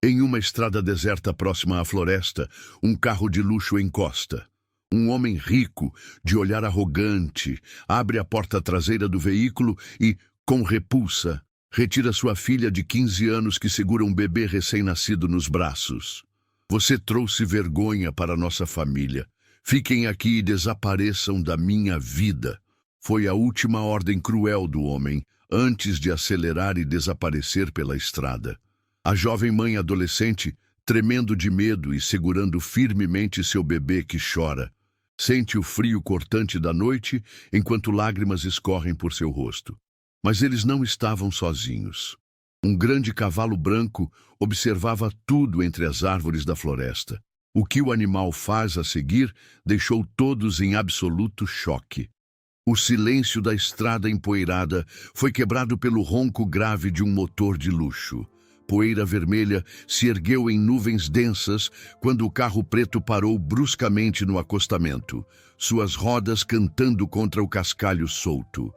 Em uma estrada deserta próxima à floresta, um carro de luxo encosta. Um homem rico, de olhar arrogante, abre a porta traseira do veículo e, com repulsa, retira sua filha de 15 anos que segura um bebê recém-nascido nos braços. Você trouxe vergonha para nossa família. Fiquem aqui e desapareçam da minha vida. Foi a última ordem cruel do homem, antes de acelerar e desaparecer pela estrada. A jovem mãe adolescente, tremendo de medo e segurando firmemente seu bebê que chora, sente o frio cortante da noite enquanto lágrimas escorrem por seu rosto. Mas eles não estavam sozinhos. Um grande cavalo branco observava tudo entre as árvores da floresta. O que o animal faz a seguir deixou todos em absoluto choque. O silêncio da estrada empoeirada foi quebrado pelo ronco grave de um motor de luxo. Poeira vermelha se ergueu em nuvens densas quando o carro preto parou bruscamente no acostamento, suas rodas cantando contra o cascalho solto.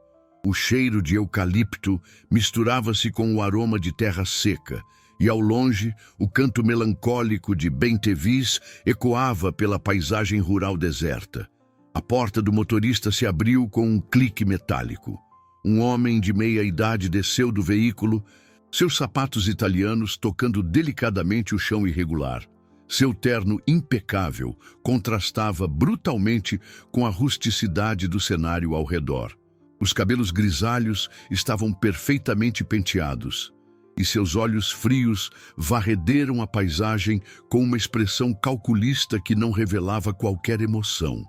O cheiro de eucalipto misturava-se com o aroma de terra seca, e ao longe o canto melancólico de Bentevis ecoava pela paisagem rural deserta. A porta do motorista se abriu com um clique metálico. Um homem de meia idade desceu do veículo, seus sapatos italianos tocando delicadamente o chão irregular. Seu terno impecável contrastava brutalmente com a rusticidade do cenário ao redor. Os cabelos grisalhos estavam perfeitamente penteados, e seus olhos frios varrederam a paisagem com uma expressão calculista que não revelava qualquer emoção.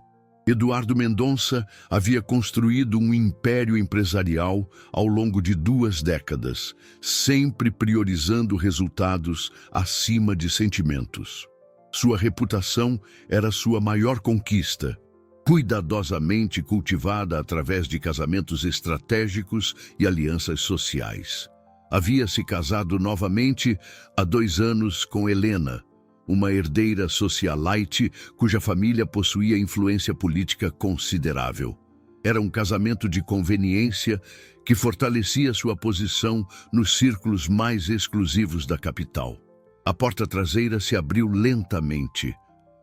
Eduardo Mendonça havia construído um império empresarial ao longo de 2 décadas, sempre priorizando resultados acima de sentimentos. Sua reputação era sua maior conquista, cuidadosamente cultivada através de casamentos estratégicos e alianças sociais. Havia se casado novamente há 2 anos com Helena, uma herdeira socialite cuja família possuía influência política considerável. Era um casamento de conveniência que fortalecia sua posição nos círculos mais exclusivos da capital. A porta traseira se abriu lentamente.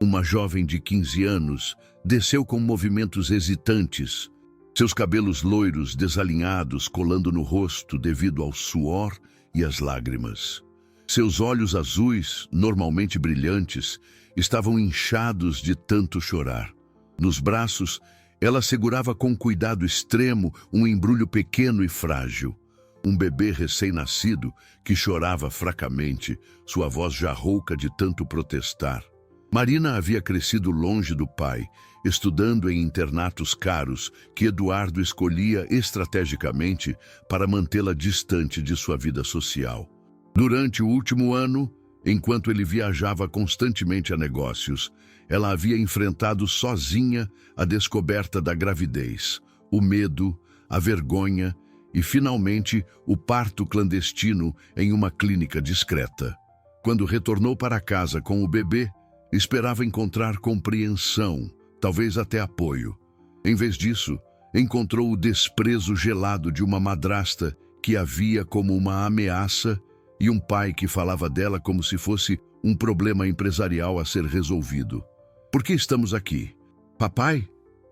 Uma jovem de 15 anos desceu com movimentos hesitantes, seus cabelos loiros desalinhados colando no rosto devido ao suor e às lágrimas. Seus olhos azuis, normalmente brilhantes, estavam inchados de tanto chorar. Nos braços, ela segurava com cuidado extremo um embrulho pequeno e frágil. Um bebê recém-nascido que chorava fracamente, sua voz já rouca de tanto protestar. Marina havia crescido longe do pai, estudando em internatos caros que Eduardo escolhia estrategicamente para mantê-la distante de sua vida social. Durante o último ano, enquanto ele viajava constantemente a negócios, ela havia enfrentado sozinha a descoberta da gravidez, o medo, a vergonha e, finalmente, o parto clandestino em uma clínica discreta. Quando retornou para casa com o bebê, esperava encontrar compreensão, talvez até apoio. Em vez disso, encontrou o desprezo gelado de uma madrasta que a via como uma ameaça e um pai que falava dela como se fosse um problema empresarial a ser resolvido. "Por que estamos aqui? Papai?"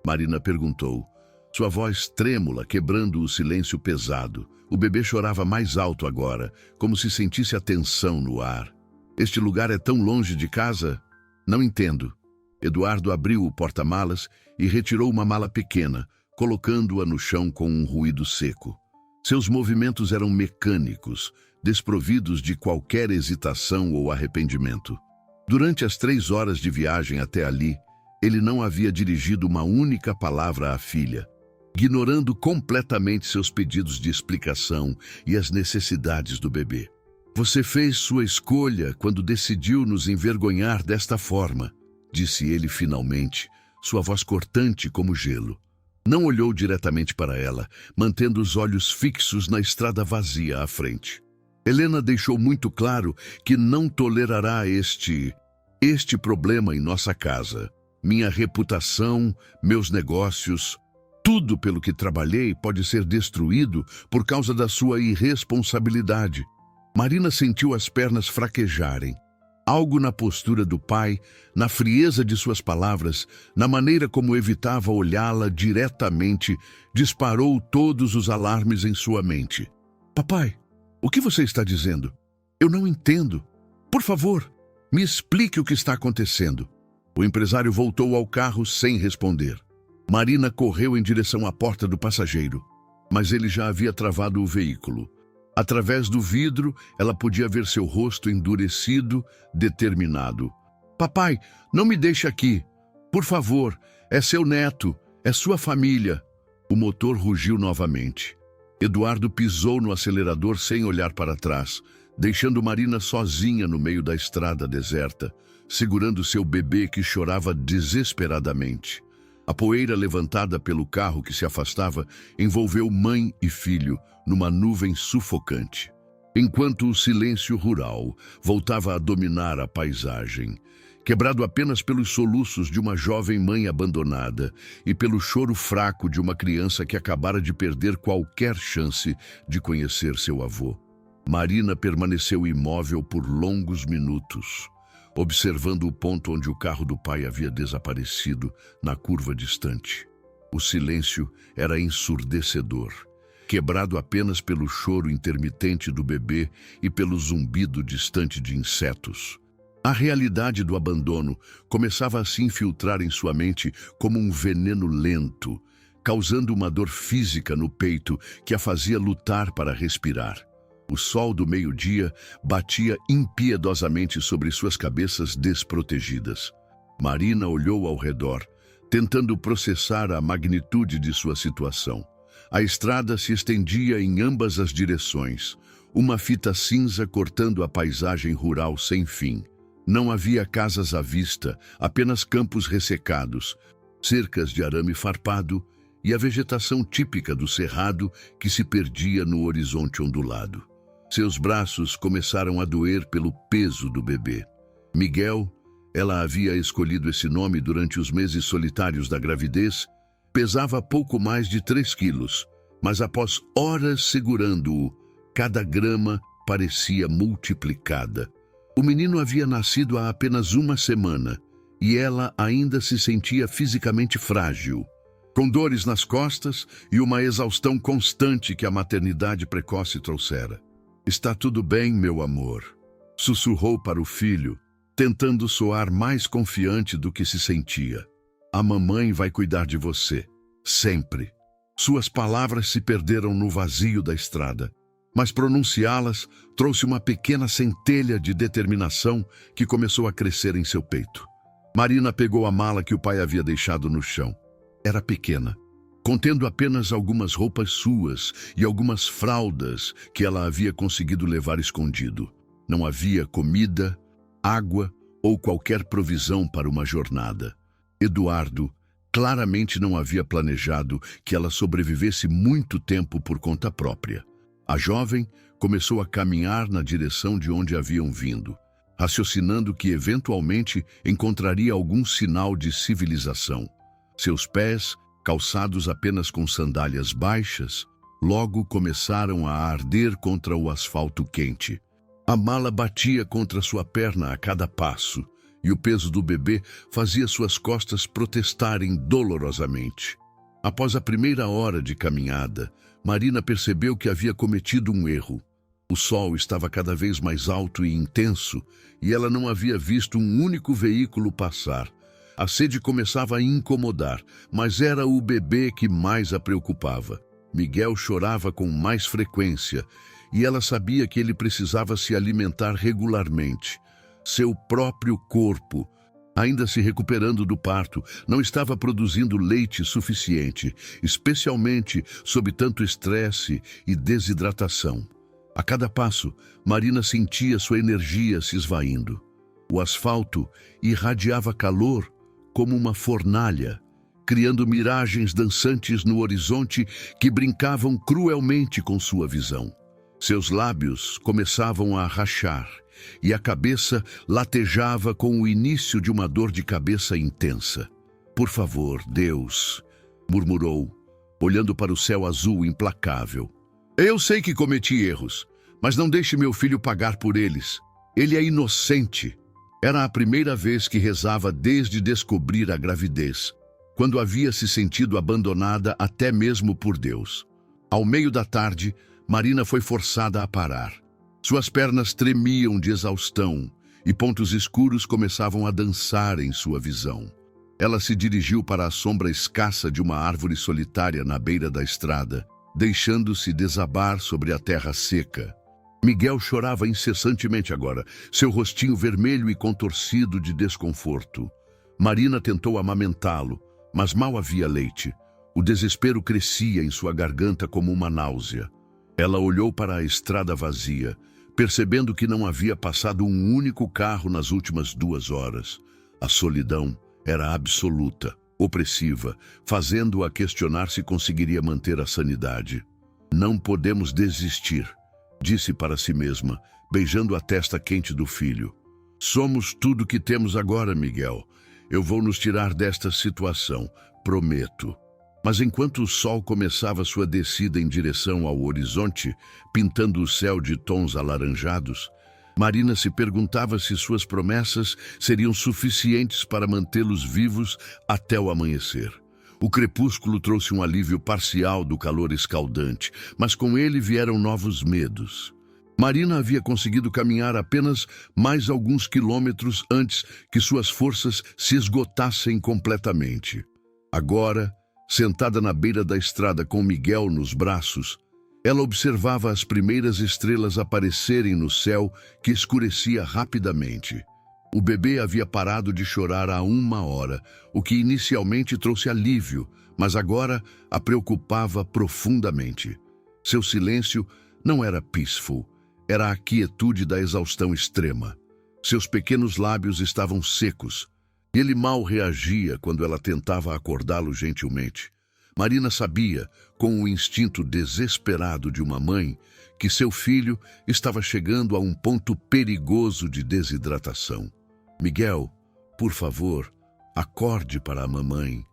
Marina perguntou, sua voz trêmula quebrando o silêncio pesado. O bebê chorava mais alto agora, como se sentisse a tensão no ar. "Este lugar é tão longe de casa? Não entendo." Eduardo abriu o porta-malas e retirou uma mala pequena, colocando-a no chão com um ruído seco. Seus movimentos eram mecânicos, desprovidos de qualquer hesitação ou arrependimento. Durante as 3 horas de viagem até ali, ele não havia dirigido uma única palavra à filha, ignorando completamente seus pedidos de explicação e as necessidades do bebê. "Você fez sua escolha quando decidiu nos envergonhar desta forma", disse ele finalmente, sua voz cortante como gelo. Não olhou diretamente para ela, mantendo os olhos fixos na estrada vazia à frente. Helena deixou muito claro que não tolerará este problema em nossa casa. Minha reputação, meus negócios, tudo pelo que trabalhei pode ser destruído por causa da sua irresponsabilidade. Marina sentiu as pernas fraquejarem. Algo na postura do pai, na frieza de suas palavras, na maneira como evitava olhá-la diretamente, disparou todos os alarmes em sua mente. Papai, o que você está dizendo? Eu não entendo. Por favor, me explique o que está acontecendo. O empresário voltou ao carro sem responder. Marina correu em direção à porta do passageiro, mas ele já havia travado o veículo. Através do vidro, ela podia ver seu rosto endurecido, determinado. Papai, não me deixe aqui. Por favor, é seu neto, é sua família. O motor rugiu novamente. Eduardo pisou no acelerador sem olhar para trás, deixando Marina sozinha no meio da estrada deserta, segurando seu bebê que chorava desesperadamente. A poeira levantada pelo carro que se afastava envolveu mãe e filho numa nuvem sufocante, enquanto o silêncio rural voltava a dominar a paisagem, quebrado apenas pelos soluços de uma jovem mãe abandonada e pelo choro fraco de uma criança que acabara de perder qualquer chance de conhecer seu avô. Marina permaneceu imóvel por longos minutos, observando o ponto onde o carro do pai havia desaparecido na curva distante. O silêncio era ensurdecedor, quebrado apenas pelo choro intermitente do bebê e pelo zumbido distante de insetos. A realidade do abandono começava a se infiltrar em sua mente como um veneno lento, causando uma dor física no peito que a fazia lutar para respirar. O sol do meio-dia batia impiedosamente sobre suas cabeças desprotegidas. Marina olhou ao redor, tentando processar a magnitude de sua situação. A estrada se estendia em ambas as direções, uma fita cinza cortando a paisagem rural sem fim. Não havia casas à vista, apenas campos ressecados, cercas de arame farpado e a vegetação típica do cerrado que se perdia no horizonte ondulado. Seus braços começaram a doer pelo peso do bebê. Miguel, ela havia escolhido esse nome durante os meses solitários da gravidez, pesava pouco mais de 3 quilos, mas após horas segurando-o, cada grama parecia multiplicada. O menino havia nascido há apenas uma semana e ela ainda se sentia fisicamente frágil, com dores nas costas e uma exaustão constante que a maternidade precoce trouxera. "Está tudo bem, meu amor", sussurrou para o filho, tentando soar mais confiante do que se sentia. "A mamãe vai cuidar de você, sempre." Suas palavras se perderam no vazio da estrada, mas pronunciá-las trouxe uma pequena centelha de determinação que começou a crescer em seu peito. Marina pegou a mala que o pai havia deixado no chão. Era pequena, contendo apenas algumas roupas suas e algumas fraldas que ela havia conseguido levar escondido. Não havia comida, água ou qualquer provisão para uma jornada. Eduardo claramente não havia planejado que ela sobrevivesse muito tempo por conta própria. A jovem começou a caminhar na direção de onde haviam vindo, raciocinando que eventualmente encontraria algum sinal de civilização. Seus pés, calçados apenas com sandálias baixas, logo começaram a arder contra o asfalto quente. A mala batia contra sua perna a cada passo, e o peso do bebê fazia suas costas protestarem dolorosamente. Após a primeira hora de caminhada, Marina percebeu que havia cometido um erro. O sol estava cada vez mais alto e intenso, e ela não havia visto um único veículo passar. A sede começava a incomodar, mas era o bebê que mais a preocupava. Miguel chorava com mais frequência, e ela sabia que ele precisava se alimentar regularmente. Seu próprio corpo, ainda se recuperando do parto, não estava produzindo leite suficiente, especialmente sob tanto estresse e desidratação. A cada passo, Marina sentia sua energia se esvaindo. O asfalto irradiava calor como uma fornalha, criando miragens dançantes no horizonte que brincavam cruelmente com sua visão. Seus lábios começavam a rachar e a cabeça latejava com o início de uma dor de cabeça intensa. "Por favor, Deus", murmurou, olhando para o céu azul implacável. "Eu sei que cometi erros, Mas não deixe meu filho pagar por eles. Ele é inocente. Era a primeira vez que rezava desde descobrir a gravidez, quando havia se sentido abandonada até mesmo por Deus. Ao meio da tarde, Marina foi forçada a parar. Suas pernas tremiam de exaustão e pontos escuros começavam a dançar em sua visão. Ela se dirigiu para a sombra escassa de uma árvore solitária na beira da estrada, deixando-se desabar sobre a terra seca. Miguel chorava incessantemente agora, seu rostinho vermelho e contorcido de desconforto. Marina tentou amamentá-lo, mas mal havia leite. O desespero crescia em sua garganta como uma náusea. Ela olhou para a estrada vazia, percebendo que não havia passado um único carro nas últimas 2 horas. A solidão era absoluta, opressiva, fazendo-a questionar se conseguiria manter a sanidade. Não podemos desistir, disse para si mesma, beijando a testa quente do filho. Somos tudo que temos agora, Miguel. Eu vou nos tirar desta situação, prometo. Mas enquanto o sol começava sua descida em direção ao horizonte, pintando o céu de tons alaranjados, Marina se perguntava se suas promessas seriam suficientes para mantê-los vivos até o amanhecer. O crepúsculo trouxe um alívio parcial do calor escaldante, mas com ele vieram novos medos. Marina havia conseguido caminhar apenas mais alguns quilômetros antes que suas forças se esgotassem completamente. Agora, sentada na beira da estrada com Miguel nos braços, ela observava as primeiras estrelas aparecerem no céu que escurecia rapidamente. O bebê havia parado de chorar há 1 hora, o que inicialmente trouxe alívio, mas agora a preocupava profundamente. Seu silêncio não era peaceful, era a quietude da exaustão extrema. Seus pequenos lábios estavam secos, e ele mal reagia quando ela tentava acordá-lo gentilmente. Marina sabia, com o instinto desesperado de uma mãe, que seu filho estava chegando a um ponto perigoso de desidratação. Miguel, por favor, acorde para a mamãe,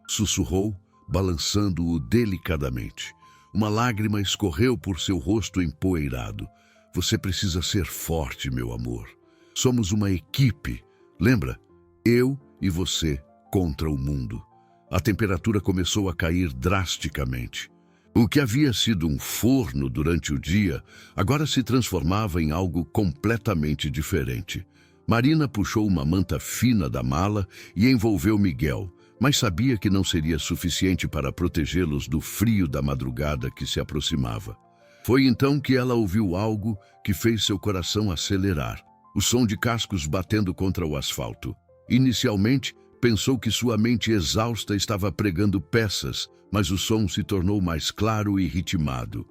sussurrou, balançando-o delicadamente. Uma lágrima escorreu por seu rosto empoeirado. Você precisa ser forte, meu amor. Somos uma equipe, lembra? Eu e você contra o mundo. A temperatura começou a cair drasticamente. O que havia sido um forno durante o dia, agora se transformava em algo completamente diferente. Marina puxou uma manta fina da mala e envolveu Miguel, mas sabia que não seria suficiente para protegê-los do frio da madrugada que se aproximava. Foi então que ela ouviu algo que fez seu coração acelerar, o som de cascos batendo contra o asfalto. Inicialmente, pensou que sua mente exausta estava pregando peças, mas o som se tornou mais claro e ritmado.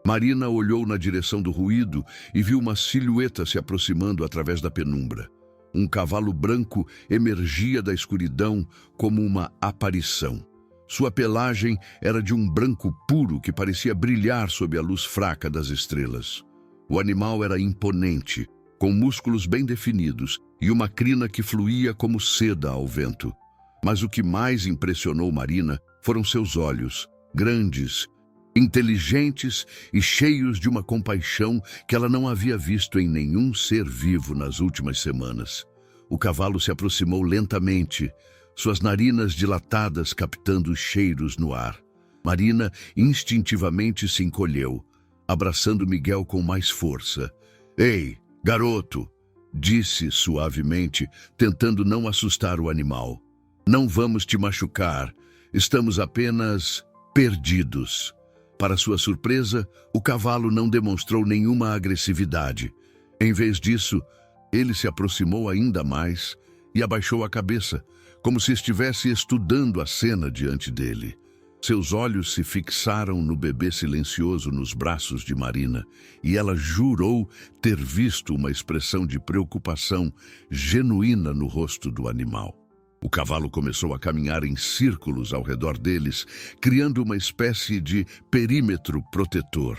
Marina olhou na direção do ruído e viu uma silhueta se aproximando através da penumbra. Um cavalo branco emergia da escuridão como uma aparição. Sua pelagem era de um branco puro que parecia brilhar sob a luz fraca das estrelas. O animal era imponente, com músculos bem definidos e uma crina que fluía como seda ao vento. Mas o que mais impressionou Marina foram seus olhos, grandes, inteligentes e cheios de uma compaixão que ela não havia visto em nenhum ser vivo nas últimas semanas. O cavalo se aproximou lentamente, suas narinas dilatadas captando os cheiros no ar. Marina instintivamente se encolheu, abraçando Miguel com mais força. "Ei, garoto!" disse suavemente, tentando não assustar o animal. "Não vamos te machucar, estamos apenas perdidos." Para sua surpresa, o cavalo não demonstrou nenhuma agressividade. Em vez disso, ele se aproximou ainda mais e abaixou a cabeça, como se estivesse estudando a cena diante dele. Seus olhos se fixaram no bebê silencioso nos braços de Marina, e ela jurou ter visto uma expressão de preocupação genuína no rosto do animal. O cavalo começou a caminhar em círculos ao redor deles, criando uma espécie de perímetro protetor.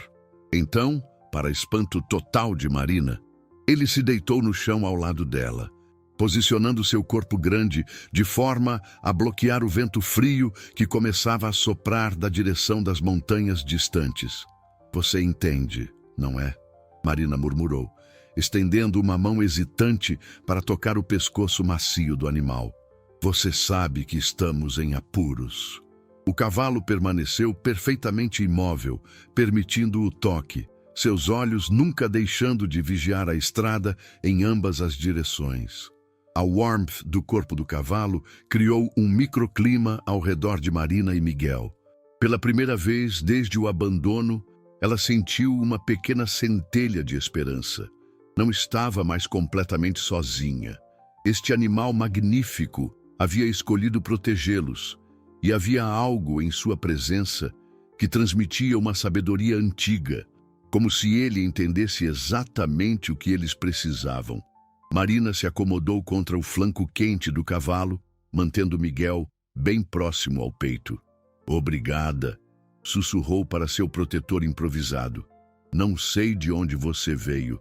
Então, para espanto total de Marina, ele se deitou no chão ao lado dela, posicionando seu corpo grande de forma a bloquear o vento frio que começava a soprar da direção das montanhas distantes. "Você entende, não é?" Marina murmurou, estendendo uma mão hesitante para tocar o pescoço macio do animal. Você sabe que estamos em apuros. O cavalo permaneceu perfeitamente imóvel, permitindo o toque, seus olhos nunca deixando de vigiar a estrada em ambas as direções. A warmth do corpo do cavalo criou um microclima ao redor de Marina e Miguel. Pela primeira vez desde o abandono, ela sentiu uma pequena centelha de esperança. Não estava mais completamente sozinha. Este animal magnífico havia escolhido protegê-los, e havia algo em sua presença que transmitia uma sabedoria antiga, como se ele entendesse exatamente o que eles precisavam. Marina se acomodou contra o flanco quente do cavalo, mantendo Miguel bem próximo ao peito. Obrigada, sussurrou para seu protetor improvisado. Não sei de onde você veio,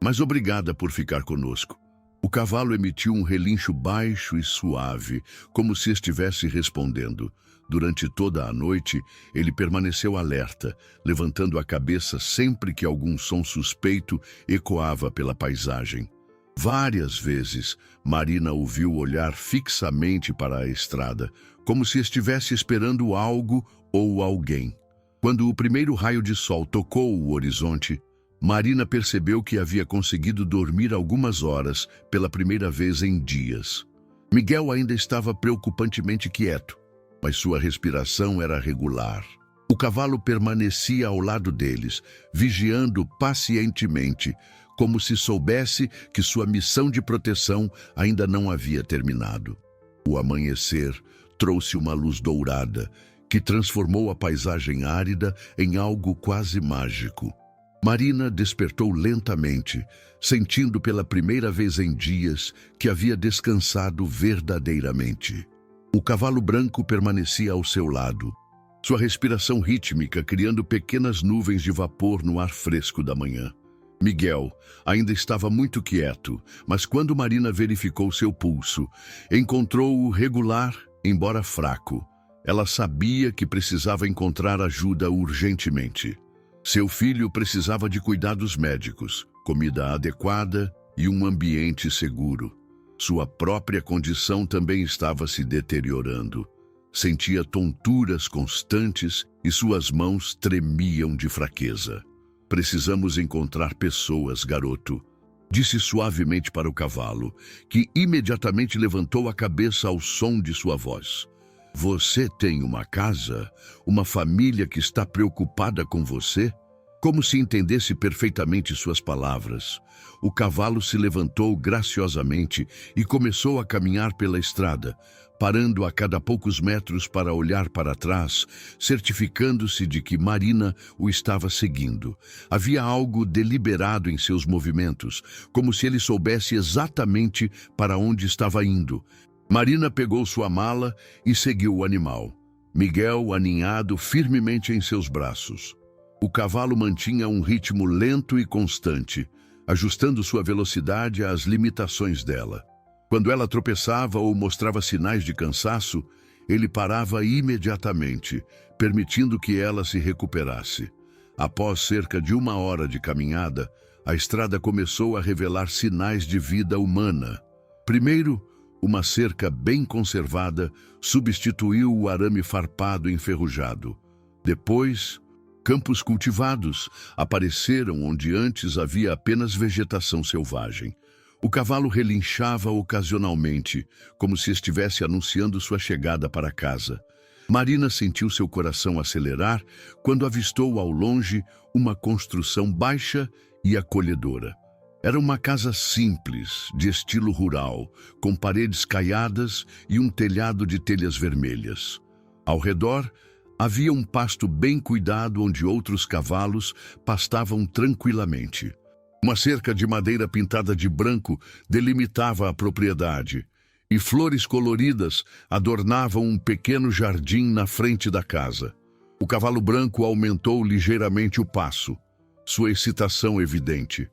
mas obrigada por ficar conosco. O cavalo emitiu um relincho baixo e suave, como se estivesse respondendo. Durante toda a noite, ele permaneceu alerta, levantando a cabeça sempre que algum som suspeito ecoava pela paisagem. Várias vezes, Marina o viu olhar fixamente para a estrada, como se estivesse esperando algo ou alguém. Quando o primeiro raio de sol tocou o horizonte, Marina percebeu que havia conseguido dormir algumas horas pela primeira vez em dias. Miguel ainda estava preocupantemente quieto, mas sua respiração era regular. O cavalo permanecia ao lado deles, vigiando pacientemente, como se soubesse que sua missão de proteção ainda não havia terminado. O amanhecer trouxe uma luz dourada, que transformou a paisagem árida em algo quase mágico. Marina despertou lentamente, sentindo pela primeira vez em dias que havia descansado verdadeiramente. O cavalo branco permanecia ao seu lado, sua respiração rítmica criando pequenas nuvens de vapor no ar fresco da manhã. Miguel ainda estava muito quieto, mas quando Marina verificou seu pulso, encontrou-o regular, embora fraco. Ela sabia que precisava encontrar ajuda urgentemente. Seu filho precisava de cuidados médicos, comida adequada e um ambiente seguro. Sua própria condição também estava se deteriorando. Sentia tonturas constantes e suas mãos tremiam de fraqueza. Precisamos encontrar pessoas, garoto, disse suavemente para o cavalo, que imediatamente levantou a cabeça ao som de sua voz. Você tem uma casa? Uma família que está preocupada com você? Como se entendesse perfeitamente suas palavras, o cavalo se levantou graciosamente e começou a caminhar pela estrada, parando a cada poucos metros para olhar para trás, certificando-se de que Marina o estava seguindo. Havia algo deliberado em seus movimentos, como se ele soubesse exatamente para onde estava indo. Marina pegou sua mala e seguiu o animal, Miguel aninhado firmemente em seus braços. O cavalo mantinha um ritmo lento e constante, ajustando sua velocidade às limitações dela. Quando ela tropeçava ou mostrava sinais de cansaço, ele parava imediatamente, permitindo que ela se recuperasse. Após cerca de 1 hora de caminhada, a estrada começou a revelar sinais de vida humana. Primeiro, uma cerca bem conservada substituiu o arame farpado enferrujado. Depois, campos cultivados apareceram onde antes havia apenas vegetação selvagem. O cavalo relinchava ocasionalmente, como se estivesse anunciando sua chegada para casa. Marina sentiu seu coração acelerar quando avistou ao longe uma construção baixa e acolhedora. Era uma casa simples, de estilo rural, com paredes caiadas e um telhado de telhas vermelhas. Ao redor, havia um pasto bem cuidado onde outros cavalos pastavam tranquilamente. Uma cerca de madeira pintada de branco delimitava a propriedade, e flores coloridas adornavam um pequeno jardim na frente da casa. O cavalo branco aumentou ligeiramente o passo, sua excitação evidente.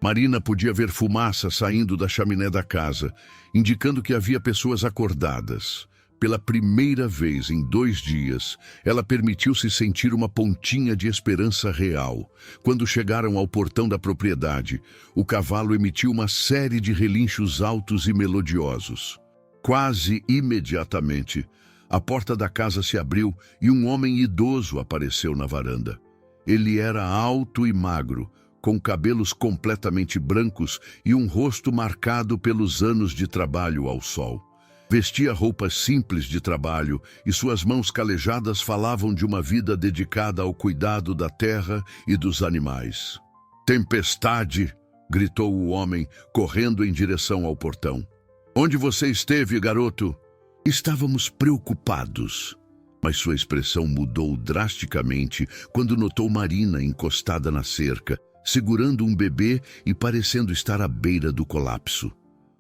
Marina podia ver fumaça saindo da chaminé da casa, indicando que havia pessoas acordadas. Pela primeira vez em 2 dias, ela permitiu-se sentir uma pontinha de esperança real. Quando chegaram ao portão da propriedade, o cavalo emitiu uma série de relinchos altos e melodiosos. Quase imediatamente, a porta da casa se abriu e um homem idoso apareceu na varanda. Ele era alto e magro, com cabelos completamente brancos e um rosto marcado pelos anos de trabalho ao sol. Vestia roupas simples de trabalho e suas mãos calejadas falavam de uma vida dedicada ao cuidado da terra e dos animais. "Tempestade!" gritou o homem, correndo em direção ao portão. "Onde você esteve, garoto?" "Estávamos preocupados." Mas sua expressão mudou drasticamente quando notou Marina encostada na cerca, segurando um bebê e parecendo estar à beira do colapso.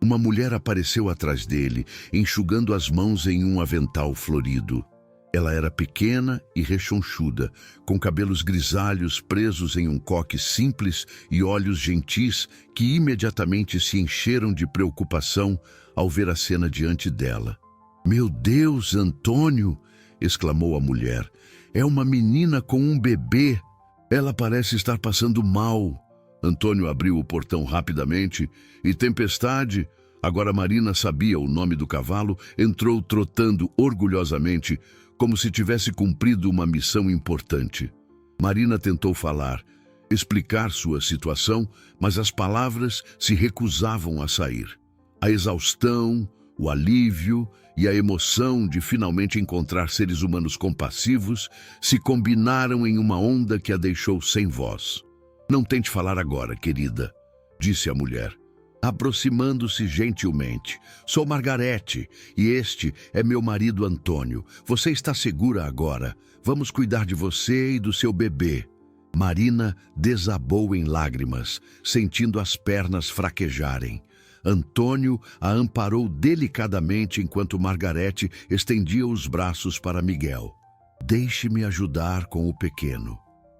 Uma mulher apareceu atrás dele, enxugando as mãos em um avental florido. Ela era pequena e rechonchuda, com cabelos grisalhos presos em um coque simples e olhos gentis que imediatamente se encheram de preocupação ao ver a cena diante dela. "Meu Deus, Antônio!" exclamou a mulher. "É uma menina com um bebê. Ela parece estar passando mal." Antônio abriu o portão rapidamente e Tempestade, agora Marina sabia o nome do cavalo, entrou trotando orgulhosamente, como se tivesse cumprido uma missão importante. Marina tentou falar, explicar sua situação, mas as palavras se recusavam a sair. A exaustão, o alívio e a emoção de finalmente encontrar seres humanos compassivos se combinaram em uma onda que a deixou sem voz. "Não tente falar agora, querida", disse a mulher, aproximando-se gentilmente. "Sou Margarete e este é meu marido Antônio. Você está segura agora. Vamos cuidar de você e do seu bebê." Marina desabou em lágrimas, sentindo as pernas fraquejarem. Antônio a amparou delicadamente enquanto Margarete estendia os braços para Miguel. "Deixe-me ajudar com o pequeno",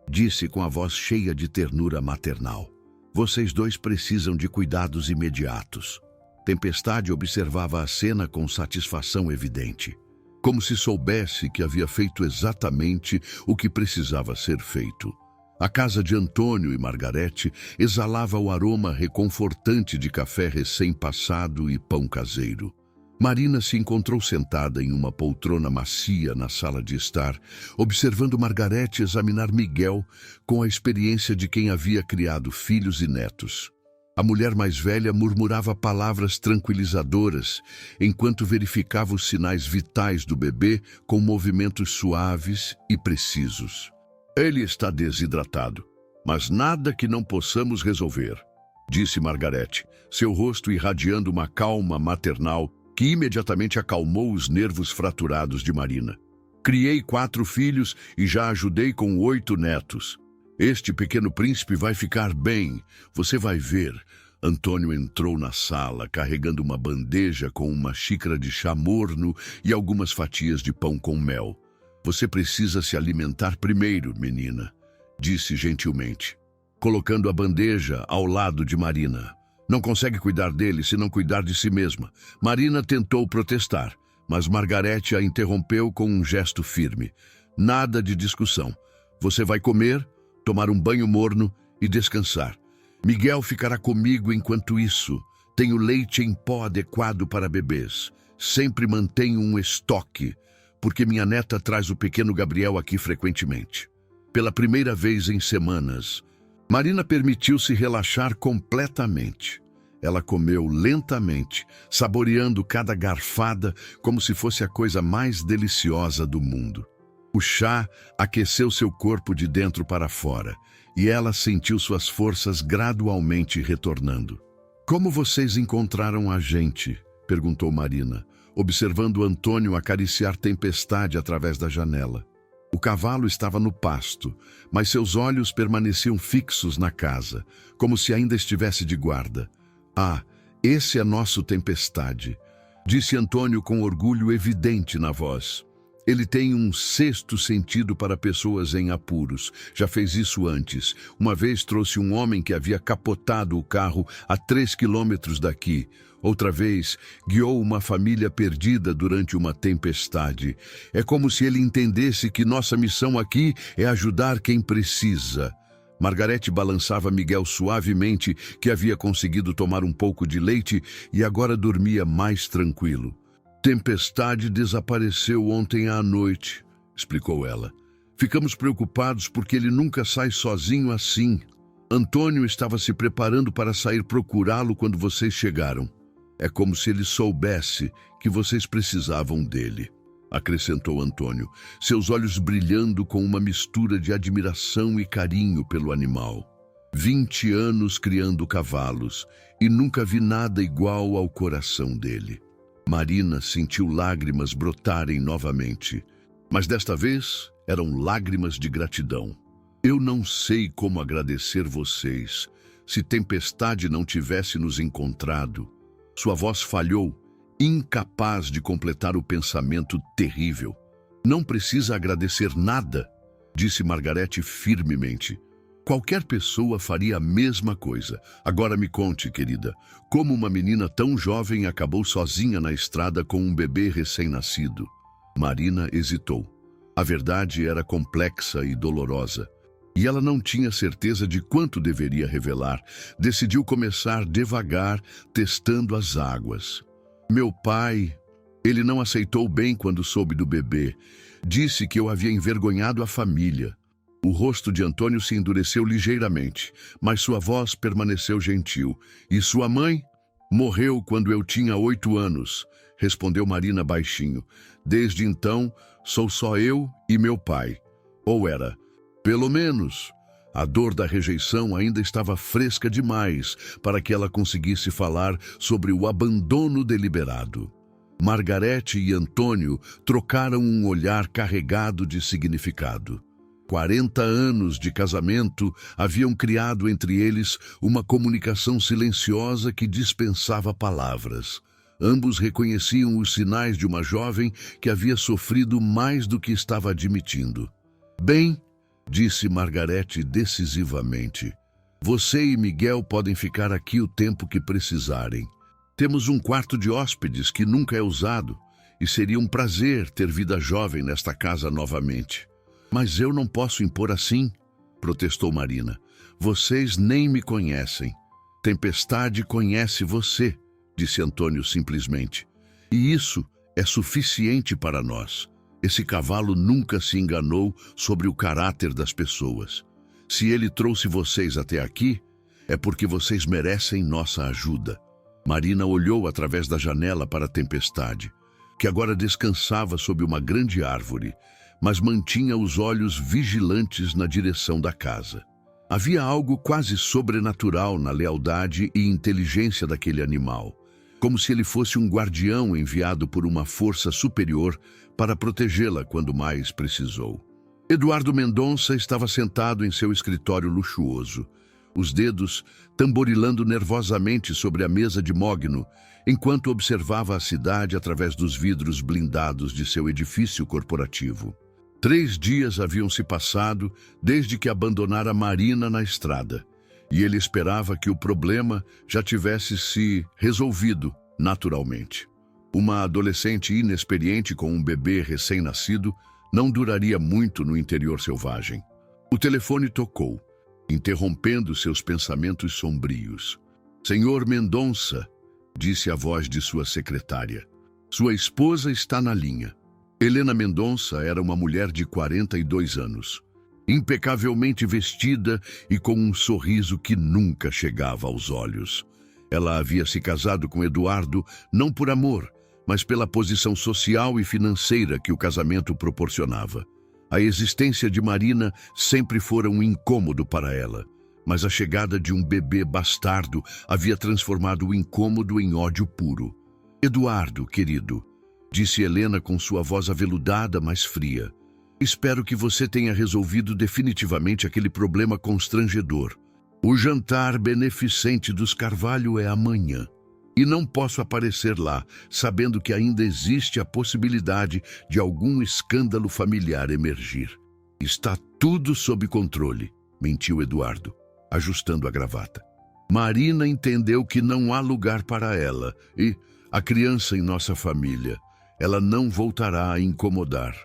disse com a voz cheia de ternura maternal. "Vocês dois precisam de cuidados imediatos." Tempestade observava a cena com satisfação evidente, como se soubesse que havia feito exatamente o que precisava ser feito. A casa de Antônio e Margarete exalava o aroma reconfortante de café recém-passado e pão caseiro. Marina se encontrou sentada em uma poltrona macia na sala de estar, observando Margarete examinar Miguel com a experiência de quem havia criado filhos e netos. A mulher mais velha murmurava palavras tranquilizadoras, enquanto verificava os sinais vitais do bebê com movimentos suaves e precisos. "Ele está desidratado, mas nada que não possamos resolver", disse Margarete, seu rosto irradiando uma calma maternal que imediatamente acalmou os nervos fraturados de Marina. "Criei 4 filhos e já ajudei com 8 netos. Este pequeno príncipe vai ficar bem, você vai ver." Antônio entrou na sala, carregando uma bandeja com uma xícara de chá morno e algumas fatias de pão com mel. "Você precisa se alimentar primeiro, menina", disse gentilmente, colocando a bandeja ao lado de Marina. "Não consegue cuidar dele se não cuidar de si mesma." Marina tentou protestar, mas Margarete a interrompeu com um gesto firme. "Nada de discussão. Você vai comer, tomar um banho morno e descansar. Miguel ficará comigo enquanto isso. Tenho leite em pó adequado para bebês. Sempre mantenho um estoque, porque minha neta traz o pequeno Gabriel aqui frequentemente." Pela primeira vez em semanas, Marina permitiu-se relaxar completamente. Ela comeu lentamente, saboreando cada garfada como se fosse a coisa mais deliciosa do mundo. O chá aqueceu seu corpo de dentro para fora, e ela sentiu suas forças gradualmente retornando. "Como vocês encontraram a gente?", perguntou Marina, observando Antônio acariciar Tempestade através da janela. O cavalo estava no pasto, mas seus olhos permaneciam fixos na casa, como se ainda estivesse de guarda. "Ah, esse é nosso Tempestade", disse Antônio com orgulho evidente na voz. Ele tem um sexto sentido para pessoas em apuros. Já fez isso antes. Uma vez trouxe um homem que havia capotado o carro a 3 quilômetros daqui. Outra vez, guiou uma família perdida durante uma tempestade. É como se ele entendesse que nossa missão aqui é ajudar quem precisa. Margarete balançava Miguel suavemente, que havia conseguido tomar um pouco de leite e agora dormia mais tranquilo. Tempestade desapareceu ontem à noite, explicou ela. Ficamos preocupados porque ele nunca sai sozinho assim. Antônio estava se preparando para sair procurá-lo quando vocês chegaram. É como se ele soubesse que vocês precisavam dele, acrescentou Antônio, seus olhos brilhando com uma mistura de admiração e carinho pelo animal. 20 anos criando cavalos e nunca vi nada igual ao coração dele. Marina sentiu lágrimas brotarem novamente, mas desta vez eram lágrimas de gratidão. Eu não sei como agradecer vocês. Se Tempestade não tivesse nos encontrado, sua voz falhou, incapaz de completar o pensamento terrível. Não precisa agradecer nada, disse Margarete firmemente. Qualquer pessoa faria a mesma coisa. Agora me conte, querida, como uma menina tão jovem acabou sozinha na estrada com um bebê recém-nascido. Marina hesitou. A verdade era complexa e dolorosa, e ela não tinha certeza de quanto deveria revelar. Decidiu começar devagar, testando as águas. Meu pai, ele não aceitou bem quando soube do bebê. Disse que eu havia envergonhado a família. O rosto de Antônio se endureceu ligeiramente, mas sua voz permaneceu gentil. E sua mãe? Morreu quando eu tinha 8 anos, respondeu Marina baixinho. Desde então, sou só eu e meu pai. Ou era. Pelo menos, a dor da rejeição ainda estava fresca demais para que ela conseguisse falar sobre o abandono deliberado. Margarete e Antônio trocaram um olhar carregado de significado. 40 anos de casamento haviam criado entre eles uma comunicação silenciosa que dispensava palavras. Ambos reconheciam os sinais de uma jovem que havia sofrido mais do que estava admitindo. Bem, disse Margarete decisivamente, você e Miguel podem ficar aqui o tempo que precisarem. Temos um quarto de hóspedes que nunca é usado e seria um prazer ter vida jovem nesta casa novamente. Mas eu não posso impor assim, protestou Marina. Vocês nem me conhecem. Tempestade conhece você, disse Antônio simplesmente. E isso é suficiente para nós. Esse cavalo nunca se enganou sobre o caráter das pessoas. Se ele trouxe vocês até aqui, é porque vocês merecem nossa ajuda. Marina olhou através da janela para a Tempestade, que agora descansava sob uma grande árvore, mas mantinha os olhos vigilantes na direção da casa. Havia algo quase sobrenatural na lealdade e inteligência daquele animal, como se ele fosse um guardião enviado por uma força superior para protegê-la quando mais precisou. Eduardo Mendonça estava sentado em seu escritório luxuoso, os dedos tamborilando nervosamente sobre a mesa de mogno, enquanto observava a cidade através dos vidros blindados de seu edifício corporativo. 3 dias haviam se passado desde que abandonara Marina na estrada, e ele esperava que o problema já tivesse se resolvido naturalmente. Uma adolescente inexperiente com um bebê recém-nascido não duraria muito no interior selvagem. O telefone tocou, interrompendo seus pensamentos sombrios. Senhor Mendonça, disse a voz de sua secretária. Sua esposa está na linha. Helena Mendonça era uma mulher de 42 anos, impecavelmente vestida e com um sorriso que nunca chegava aos olhos. Ela havia se casado com Eduardo não por amor, mas pela posição social e financeira que o casamento proporcionava. A existência de Marina sempre fora um incômodo para ela, mas a chegada de um bebê bastardo havia transformado o incômodo em ódio puro. Eduardo, querido, disse Helena com sua voz aveludada, mas fria. Espero que você tenha resolvido definitivamente aquele problema constrangedor. O jantar beneficente dos Carvalho é amanhã. E não posso aparecer lá, sabendo que ainda existe a possibilidade de algum escândalo familiar emergir. Está tudo sob controle, mentiu Eduardo, ajustando a gravata. Marina entendeu que não há lugar para ela e a criança em nossa família. Ela não voltará a incomodar.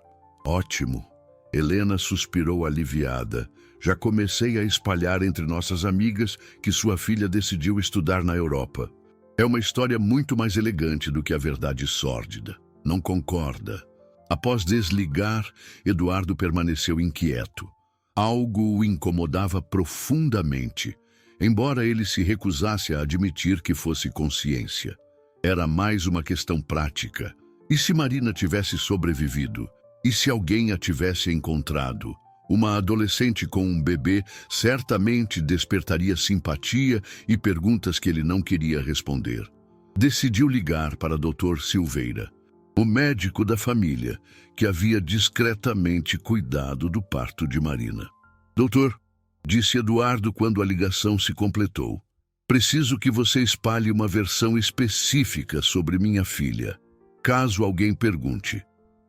Ótimo. Helena suspirou aliviada. Já comecei a espalhar entre nossas amigas que sua filha decidiu estudar na Europa. É uma história muito mais elegante do que a verdade sórdida. Não concorda? Após desligar, Eduardo permaneceu inquieto. Algo o incomodava profundamente, embora ele se recusasse a admitir que fosse consciência. Era mais uma questão prática. E se Marina tivesse sobrevivido? E se alguém a tivesse encontrado? Uma adolescente com um bebê certamente despertaria simpatia e perguntas que ele não queria responder. Decidiu ligar para Dr. Silveira, o médico da família, que havia discretamente cuidado do parto de Marina. Doutor, disse Eduardo quando a ligação se completou, preciso que você espalhe uma versão específica sobre minha filha. Caso alguém pergunte,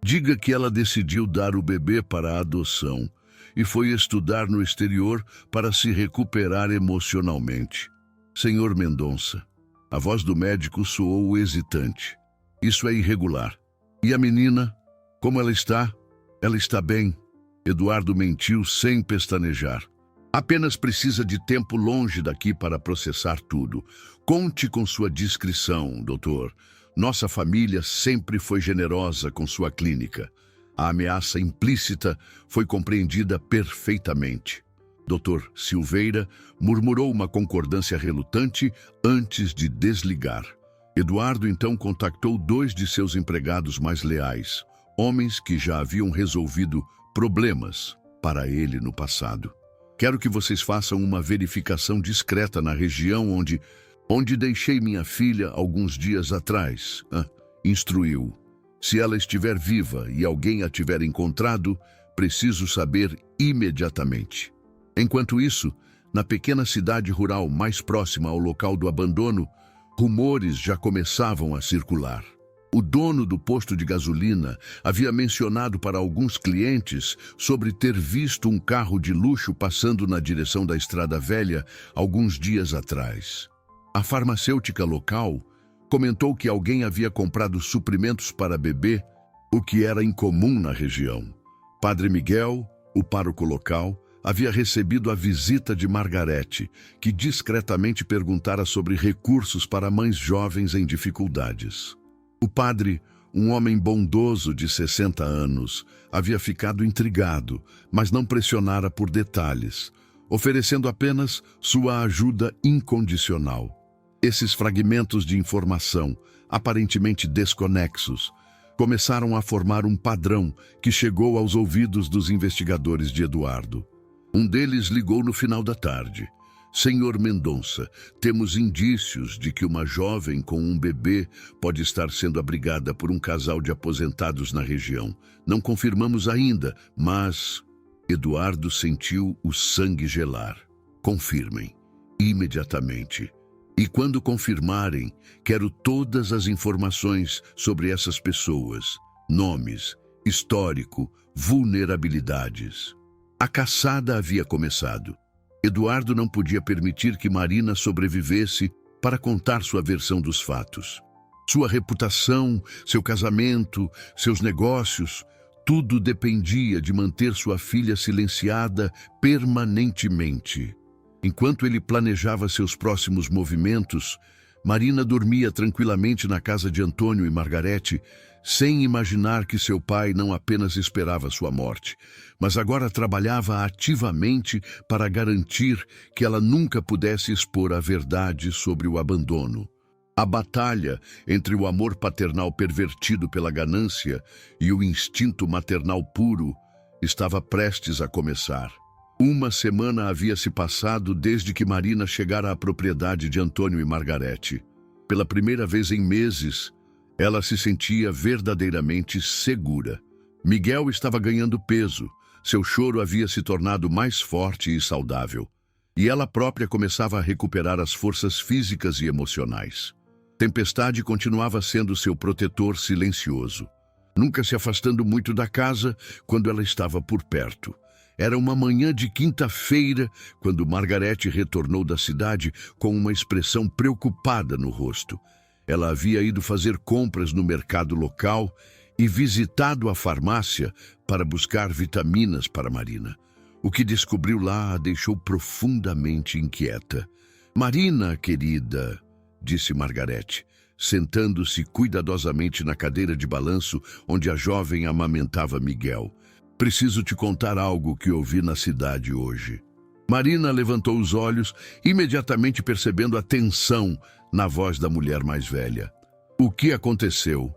diga que ela decidiu dar o bebê para a adoção e foi estudar no exterior para se recuperar emocionalmente. Senhor Mendonça, a voz do médico soou hesitante. Isso é irregular. E a menina? Como ela está? Ela está bem. Eduardo mentiu sem pestanejar. Apenas precisa de tempo longe daqui para processar tudo. Conte com sua discrição, doutor. Nossa família sempre foi generosa com sua clínica. A ameaça implícita foi compreendida perfeitamente. Dr. Silveira murmurou uma concordância relutante antes de desligar. Eduardo então contactou 2 de seus empregados mais leais, homens que já haviam resolvido problemas para ele no passado. Quero que vocês façam uma verificação discreta na região onde deixei minha filha alguns dias atrás, instruiu. Se ela estiver viva e alguém a tiver encontrado, preciso saber imediatamente. Enquanto isso, na pequena cidade rural mais próxima ao local do abandono, rumores já começavam a circular. O dono do posto de gasolina havia mencionado para alguns clientes sobre ter visto um carro de luxo passando na direção da Estrada Velha alguns dias atrás. A farmacêutica local comentou que alguém havia comprado suprimentos para bebê, o que era incomum na região. Padre Miguel, o pároco local, havia recebido a visita de Margarete, que discretamente perguntara sobre recursos para mães jovens em dificuldades. O padre, um homem bondoso de 60 anos, havia ficado intrigado, mas não pressionara por detalhes, oferecendo apenas sua ajuda incondicional. Esses fragmentos de informação, aparentemente desconexos, começaram a formar um padrão que chegou aos ouvidos dos investigadores de Eduardo. Um deles ligou no final da tarde. Senhor Mendonça, temos indícios de que uma jovem com um bebê pode estar sendo abrigada por um casal de aposentados na região. Não confirmamos ainda, mas... Eduardo sentiu o sangue gelar. Confirmem, imediatamente. E quando confirmarem, quero todas as informações sobre essas pessoas, nomes, histórico, vulnerabilidades. A caçada havia começado. Eduardo não podia permitir que Marina sobrevivesse para contar sua versão dos fatos. Sua reputação, seu casamento, seus negócios, tudo dependia de manter sua filha silenciada permanentemente. Enquanto ele planejava seus próximos movimentos, Marina dormia tranquilamente na casa de Antônio e Margarete, sem imaginar que seu pai não apenas esperava sua morte, mas agora trabalhava ativamente para garantir que ela nunca pudesse expor a verdade sobre o abandono. A batalha entre o amor paternal pervertido pela ganância e o instinto maternal puro estava prestes a começar. Uma semana havia se passado desde que Marina chegara à propriedade de Antônio e Margarete. Pela primeira vez em meses, ela se sentia verdadeiramente segura. Miguel estava ganhando peso, seu choro havia se tornado mais forte e saudável, e ela própria começava a recuperar as forças físicas e emocionais. Tempestade continuava sendo seu protetor silencioso, nunca se afastando muito da casa quando ela estava por perto. Era uma manhã de quinta-feira quando Margarete retornou da cidade com uma expressão preocupada no rosto. Ela havia ido fazer compras no mercado local e visitado a farmácia para buscar vitaminas para Marina. O que descobriu lá a deixou profundamente inquieta. "Marina, querida", disse Margarete, sentando-se cuidadosamente na cadeira de balanço onde a jovem amamentava Miguel. "Preciso te contar algo que ouvi na cidade hoje." Marina levantou os olhos, imediatamente percebendo a tensão na voz da mulher mais velha. "O que aconteceu?"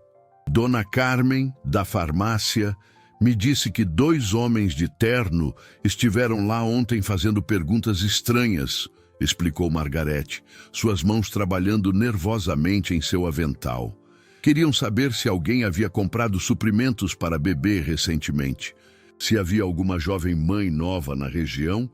"Dona Carmen, da farmácia, me disse que 2 homens de terno estiveram lá ontem fazendo perguntas estranhas", explicou Margarete, suas mãos trabalhando nervosamente em seu avental. "Queriam saber se alguém havia comprado suprimentos para bebê recentemente. Se havia alguma jovem mãe nova na região."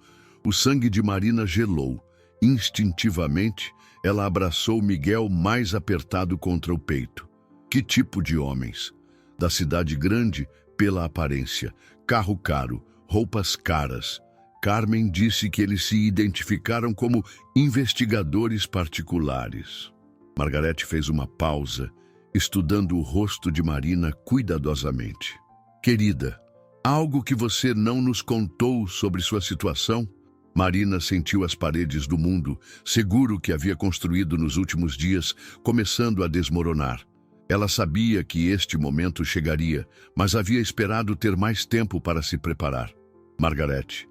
O sangue de Marina gelou. Instintivamente, ela abraçou Miguel mais apertado contra o peito. Que tipo de homens? Da cidade grande, pela aparência. Carro caro, roupas caras. Carmen disse que eles se identificaram como investigadores particulares. Margarete fez uma pausa, estudando o rosto de Marina cuidadosamente. "Querida, algo que você não nos contou sobre sua situação?" Marina sentiu as paredes do mundo, seguro que havia construído nos últimos dias, começando a desmoronar. Ela sabia que este momento chegaria, mas havia esperado ter mais tempo para se preparar. "Margarete,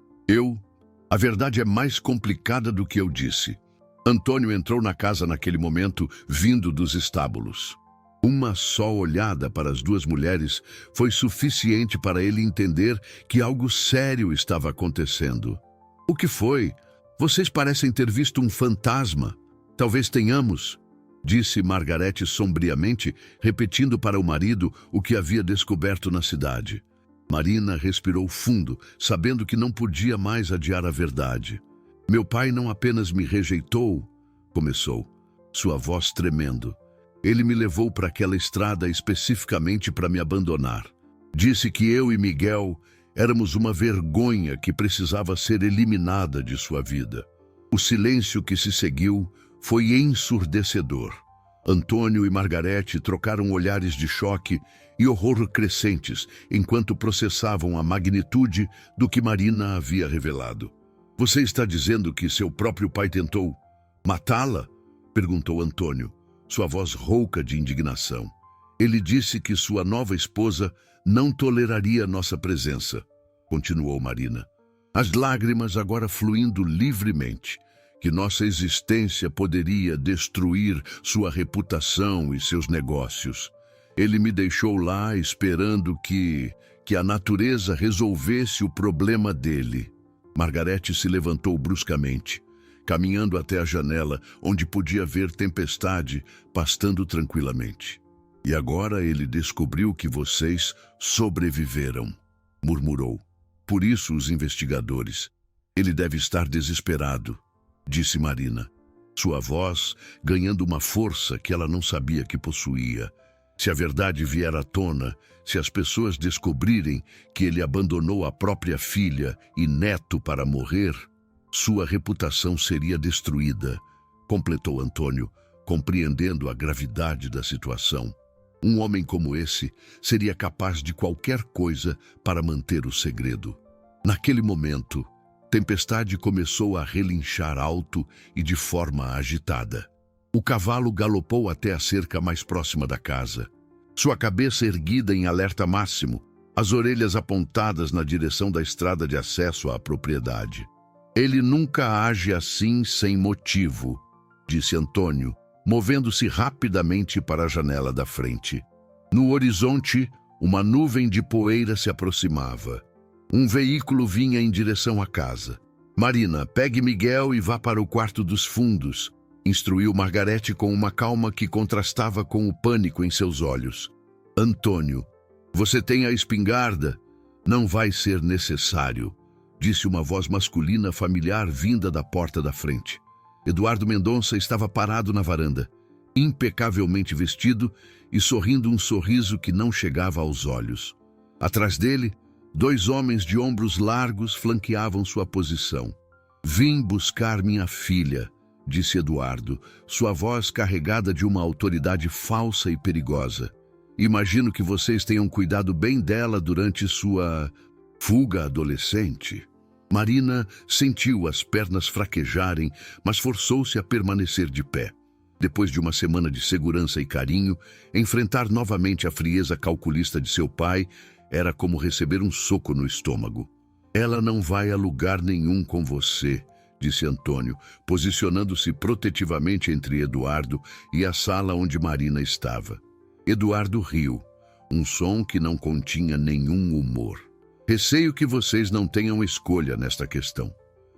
a verdade é mais complicada do que eu disse." Antônio entrou na casa naquele momento, vindo dos estábulos. Uma só olhada para as 2 mulheres foi suficiente para ele entender que algo sério estava acontecendo. "O que foi? Vocês parecem ter visto um fantasma." "Talvez tenhamos", disse Margarete sombriamente, repetindo para o marido o que havia descoberto na cidade. Marina respirou fundo, sabendo que não podia mais adiar a verdade. "Meu pai não apenas me rejeitou", começou, sua voz tremendo. "Ele me levou para aquela estrada especificamente para me abandonar. Disse que eu e Miguel éramos uma vergonha que precisava ser eliminada de sua vida." O silêncio que se seguiu foi ensurdecedor. Antônio e Margarete trocaram olhares de choque e horror crescentes enquanto processavam a magnitude do que Marina havia revelado. "Você está dizendo que seu próprio pai tentou matá-la?" perguntou Antônio, sua voz rouca de indignação. "Ele disse que sua nova esposa não toleraria nossa presença", continuou Marina, as lágrimas agora fluindo livremente, "que nossa existência poderia destruir sua reputação e seus negócios. Ele me deixou lá esperando que a natureza resolvesse o problema dele." Margarete se levantou bruscamente, caminhando até a janela, onde podia ver Tempestade pastando tranquilamente. "E agora ele descobriu que vocês sobreviveram", murmurou. "Por isso os investigadores. Ele deve estar desesperado", disse Marina, sua voz ganhando uma força que ela não sabia que possuía. Se a verdade vier à tona, se as pessoas descobrirem que ele abandonou a própria filha e neto para morrer, sua reputação seria destruída, completou Antônio, compreendendo a gravidade da situação. Um homem como esse seria capaz de qualquer coisa para manter o segredo. Naquele momento, Tempestade começou a relinchar alto e de forma agitada. O cavalo galopou até a cerca mais próxima da casa, sua cabeça erguida em alerta máximo, as orelhas apontadas na direção da estrada de acesso à propriedade. "Ele nunca age assim sem motivo", disse Antônio, movendo-se rapidamente para a janela da frente. No horizonte, uma nuvem de poeira se aproximava. Um veículo vinha em direção à casa. "Marina, pegue Miguel e vá para o quarto dos fundos", instruiu Margarete com uma calma que contrastava com o pânico em seus olhos. "Antônio, você tem a espingarda?" "Não vai ser necessário", disse uma voz masculina familiar vinda da porta da frente. Eduardo Mendonça estava parado na varanda. impecavelmente vestido e sorrindo um sorriso que não chegava aos olhos. Atrás dele, 2 homens de ombros largos flanqueavam sua posição. "Vim buscar minha filha", disse Eduardo, sua voz carregada de uma autoridade falsa e perigosa. "Imagino que vocês tenham cuidado bem dela durante sua fuga adolescente." Marina sentiu as pernas fraquejarem, mas forçou-se a permanecer de pé. Depois de uma semana de segurança e carinho, enfrentar novamente a frieza calculista de seu pai era como receber um soco no estômago. "Ela não vai a lugar nenhum com você", disse Antônio, posicionando-se protetivamente entre Eduardo e a sala onde Marina estava. Eduardo riu, um som que não continha nenhum humor. "Receio que vocês não tenham escolha nesta questão.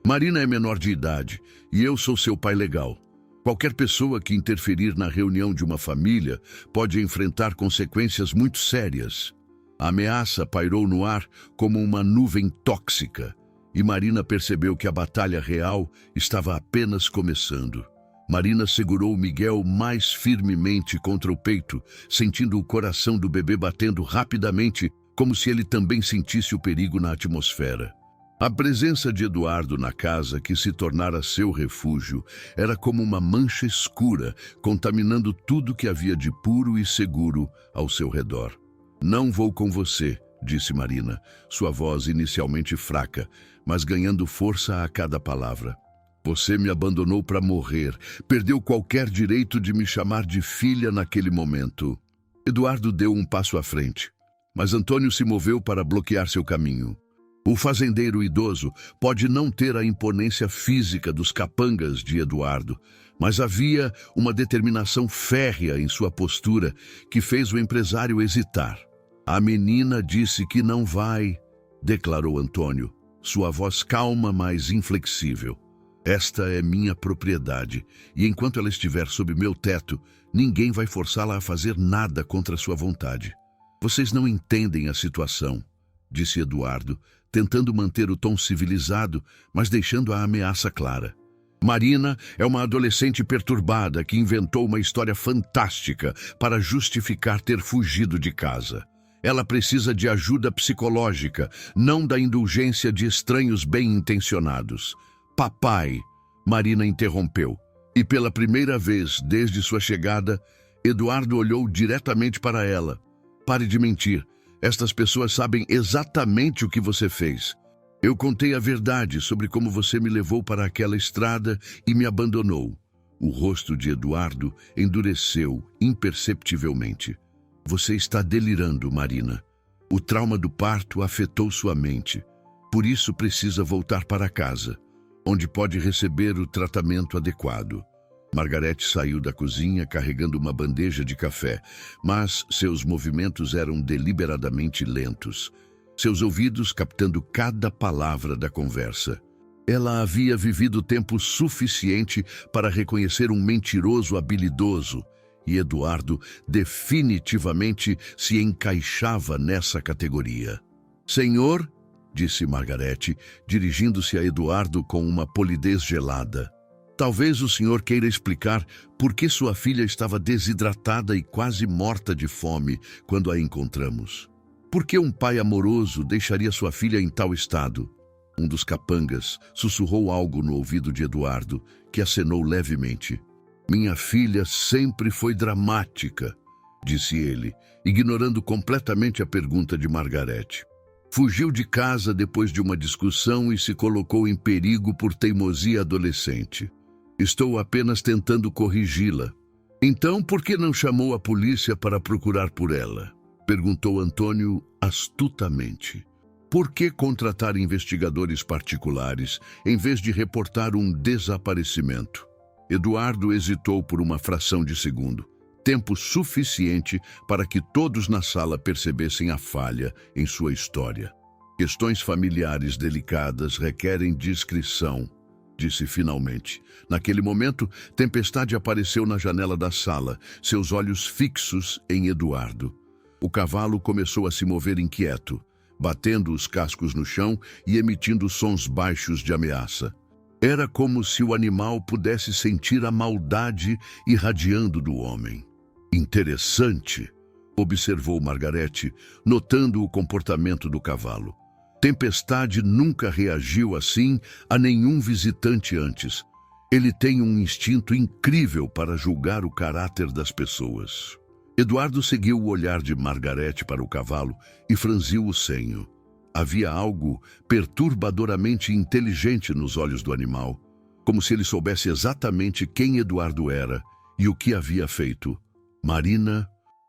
Marina é menor de idade e eu sou seu pai legal. Qualquer pessoa que interferir na reunião de uma família pode enfrentar consequências muito sérias." A ameaça pairou no ar como uma nuvem tóxica, e Marina percebeu que a batalha real estava apenas começando. Marina segurou Miguel mais firmemente contra o peito, sentindo o coração do bebê batendo rapidamente, como se ele também sentisse o perigo na atmosfera. A presença de Eduardo na casa, que se tornara seu refúgio, era como uma mancha escura, contaminando tudo que havia de puro e seguro ao seu redor. "Não vou com você", disse Marina, sua voz inicialmente fraca, mas ganhando força a cada palavra. "Você me abandonou para morrer, perdeu qualquer direito de me chamar de filha naquele momento." Eduardo deu um passo à frente, mas Antônio se moveu para bloquear seu caminho. O fazendeiro idoso pode não ter a imponência física dos capangas de Eduardo, mas havia uma determinação férrea em sua postura que fez o empresário hesitar. "A menina disse que não vai", declarou Antônio, sua voz calma, mas inflexível. "Esta é minha propriedade, e enquanto ela estiver sob meu teto, ninguém vai forçá-la a fazer nada contra sua vontade." "Vocês não entendem a situação", disse Eduardo, tentando manter o tom civilizado, mas deixando a ameaça clara. "Marina é uma adolescente perturbada que inventou uma história fantástica para justificar ter fugido de casa. Ela precisa de ajuda psicológica, não da indulgência de estranhos bem-intencionados." "Papai", Marina interrompeu, e pela primeira vez desde sua chegada, Eduardo olhou diretamente para ela. "Pare de mentir. Estas pessoas sabem exatamente o que você fez. Eu contei a verdade sobre como você me levou para aquela estrada e me abandonou." O rosto de Eduardo endureceu imperceptivelmente. "Você está delirando, Marina. O trauma do parto afetou sua mente. Por isso precisa voltar para casa, onde pode receber o tratamento adequado." Margarete saiu da cozinha carregando uma bandeja de café, mas seus movimentos eram deliberadamente lentos, seus ouvidos captando cada palavra da conversa. Ela havia vivido tempo suficiente para reconhecer um mentiroso habilidoso, e Eduardo definitivamente se encaixava nessa categoria. "Senhor", disse Margarete, dirigindo-se a Eduardo com uma polidez gelada, "talvez o senhor queira explicar por que sua filha estava desidratada e quase morta de fome quando a encontramos. Por que um pai amoroso deixaria sua filha em tal estado?" Um dos capangas sussurrou algo no ouvido de Eduardo, que acenou levemente. "Minha filha sempre foi dramática", disse ele, ignorando completamente a pergunta de Margarete. "Fugiu de casa depois de uma discussão e se colocou em perigo por teimosia adolescente. Estou apenas tentando corrigi-la." "Então, por que não chamou a polícia para procurar por ela?" perguntou Antônio astutamente. "Por que contratar investigadores particulares em vez de reportar um desaparecimento?" Eduardo hesitou por uma fração de segundo, tempo suficiente para que todos na sala percebessem a falha em sua história. "Questões familiares delicadas requerem discrição", disse finalmente. Naquele momento, Tempestade apareceu na janela da sala, seus olhos fixos em Eduardo. O cavalo começou a se mover inquieto, batendo os cascos no chão e emitindo sons baixos de ameaça. Era como se o animal pudesse sentir a maldade irradiando do homem. Interessante, observou Margarete, notando o comportamento do cavalo. Tempestade nunca reagiu assim a nenhum visitante antes. Ele tem um instinto incrível para julgar o caráter das pessoas. Eduardo seguiu o olhar de Margarete para o cavalo e franziu o senho. Havia algo perturbadoramente inteligente nos olhos do animal, como se ele soubesse exatamente quem Eduardo era e o que havia feito. Marina,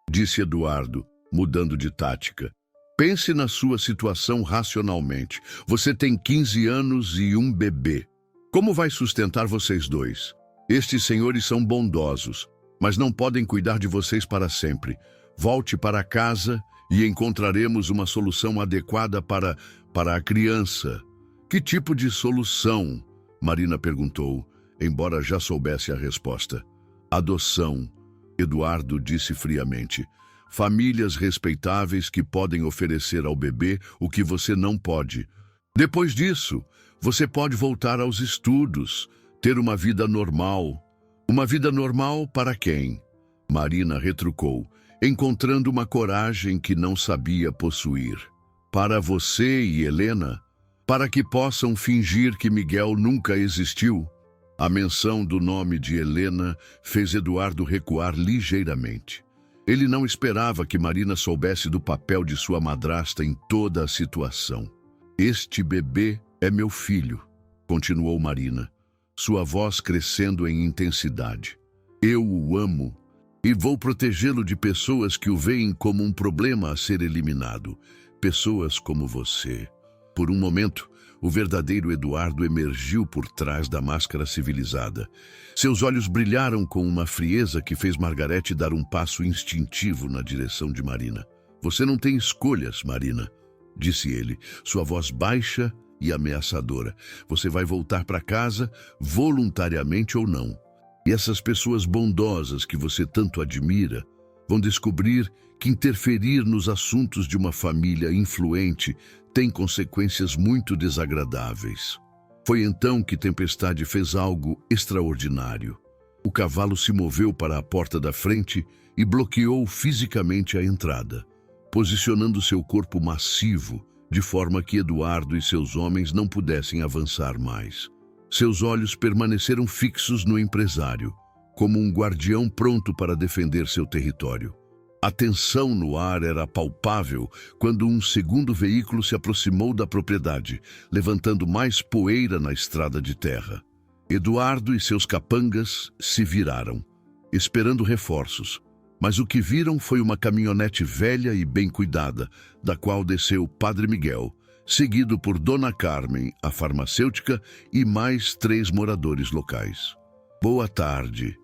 disse Eduardo, mudando de tática, pense na sua situação racionalmente. Você tem 15 anos e um bebê. Como vai sustentar vocês dois? Estes senhores são bondosos, mas não podem cuidar de vocês para sempre. Volte para casa e encontraremos uma solução adequada para a criança. Que tipo de solução? Marina perguntou, embora já soubesse a resposta. Adoção, Eduardo disse friamente. Famílias respeitáveis que podem oferecer ao bebê o que você não pode. Depois disso, você pode voltar aos estudos, ter uma vida normal. Uma vida normal para quem? Marina retrucou, encontrando uma coragem que não sabia possuir. Para você e Helena, para que possam fingir que Miguel nunca existiu. A menção do nome de Helena fez Eduardo recuar ligeiramente. Ele não esperava que Marina soubesse do papel de sua madrasta em toda a situação. Este bebê é meu filho, continuou Marina, sua voz crescendo em intensidade. Eu o amo e vou protegê-lo de pessoas que o veem como um problema a ser eliminado. Pessoas como você. Por um momento, o verdadeiro Eduardo emergiu por trás da máscara civilizada. Seus olhos brilharam com uma frieza que fez Margarete dar um passo instintivo na direção de Marina. Você não tem escolhas, Marina, disse ele, sua voz baixa e ameaçadora. Você vai voltar para casa, voluntariamente ou não. E essas pessoas bondosas que você tanto admira vão descobrir que interferir nos assuntos de uma família influente tem consequências muito desagradáveis. Foi então que Tempestade fez algo extraordinário. O cavalo se moveu para a porta da frente e bloqueou fisicamente a entrada, posicionando seu corpo massivo, de forma que Eduardo e seus homens não pudessem avançar mais. Seus olhos permaneceram fixos no empresário, como um guardião pronto para defender seu território. A tensão no ar era palpável quando um segundo veículo se aproximou da propriedade, levantando mais poeira na estrada de terra. Eduardo e seus capangas se viraram, esperando reforços, mas o que viram foi uma caminhonete velha e bem cuidada, da qual desceu Padre Miguel, seguido por Dona Carmen, a farmacêutica, e mais 3 moradores locais. Boa tarde,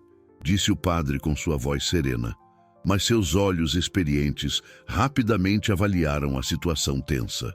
disse o padre com sua voz serena, mas seus olhos experientes rapidamente avaliaram a situação tensa.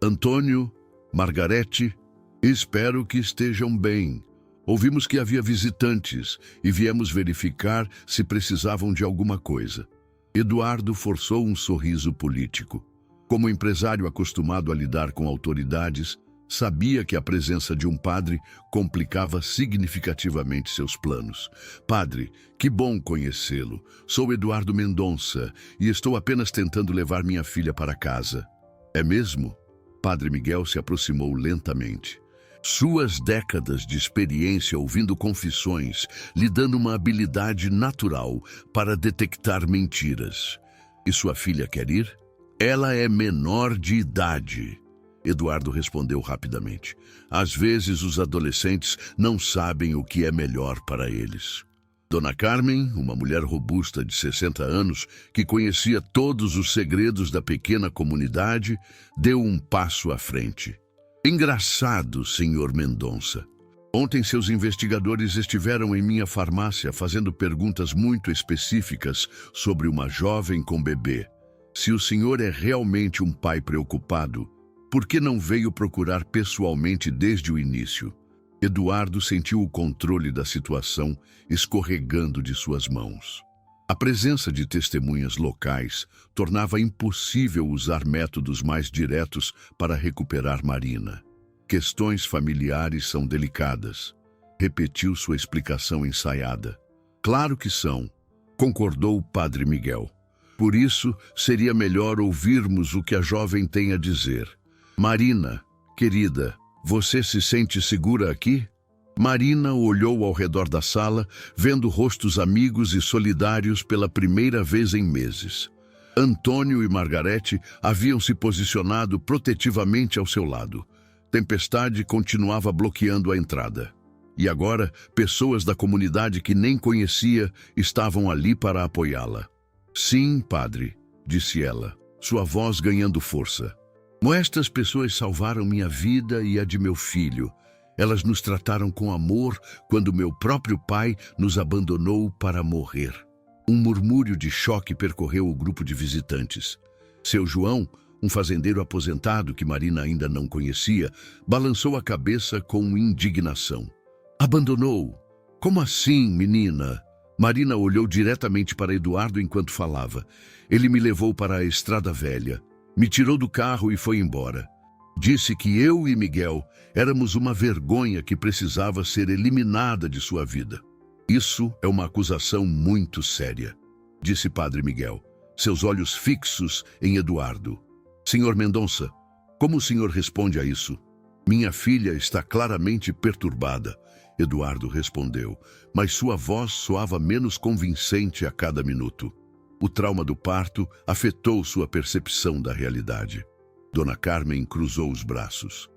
Antônio, Margarete, espero que estejam bem. Ouvimos que havia visitantes e viemos verificar se precisavam de alguma coisa. Eduardo forçou um sorriso político. Como empresário acostumado a lidar com autoridades, sabia que a presença de um padre complicava significativamente seus planos. Padre, que bom conhecê-lo. Sou Eduardo Mendonça e estou apenas tentando levar minha filha para casa. É mesmo? Padre Miguel se aproximou lentamente. Suas décadas de experiência ouvindo confissões lhe dando uma habilidade natural para detectar mentiras. E sua filha quer ir? Ela é menor de idade. Eduardo respondeu rapidamente. Às vezes os adolescentes não sabem o que é melhor para eles. Dona Carmen, uma mulher robusta de 60 anos, que conhecia todos os segredos da pequena comunidade, deu um passo à frente. Engraçado, senhor Mendonça. Ontem seus investigadores estiveram em minha farmácia fazendo perguntas muito específicas sobre uma jovem com bebê. Se o senhor é realmente um pai preocupado, por que não veio procurar pessoalmente desde o início? Eduardo sentiu o controle da situação escorregando de suas mãos. A presença de testemunhas locais tornava impossível usar métodos mais diretos para recuperar Marina. Questões familiares são delicadas. Repetiu sua explicação ensaiada. Claro que são, concordou o padre Miguel. Por isso, seria melhor ouvirmos o que a jovem tem a dizer. Marina, querida, você se sente segura aqui? Marina olhou ao redor da sala, vendo rostos amigos e solidários pela primeira vez em meses. Antônio e Margarete haviam se posicionado protetivamente ao seu lado. Tempestade continuava bloqueando a entrada. E agora, pessoas da comunidade que nem conhecia estavam ali para apoiá-la. Sim, padre, disse ela, sua voz ganhando força. Estas pessoas salvaram minha vida e a de meu filho. Elas nos trataram com amor quando meu próprio pai nos abandonou para morrer. Um murmúrio de choque percorreu o grupo de visitantes. Seu João, um fazendeiro aposentado que Marina ainda não conhecia, balançou a cabeça com indignação. Abandonou? Como assim, menina? Marina olhou diretamente para Eduardo enquanto falava. Ele me levou para a estrada velha, me tirou do carro e foi embora. Disse que eu e Miguel éramos uma vergonha que precisava ser eliminada de sua vida. Isso é uma acusação muito séria, disse Padre Miguel, seus olhos fixos em Eduardo. Senhor Mendonça, como o senhor responde a isso? Minha filha está claramente perturbada. Eduardo respondeu, mas sua voz soava menos convincente a cada minuto. O trauma do parto afetou sua percepção da realidade. Dona Carmen cruzou os braços.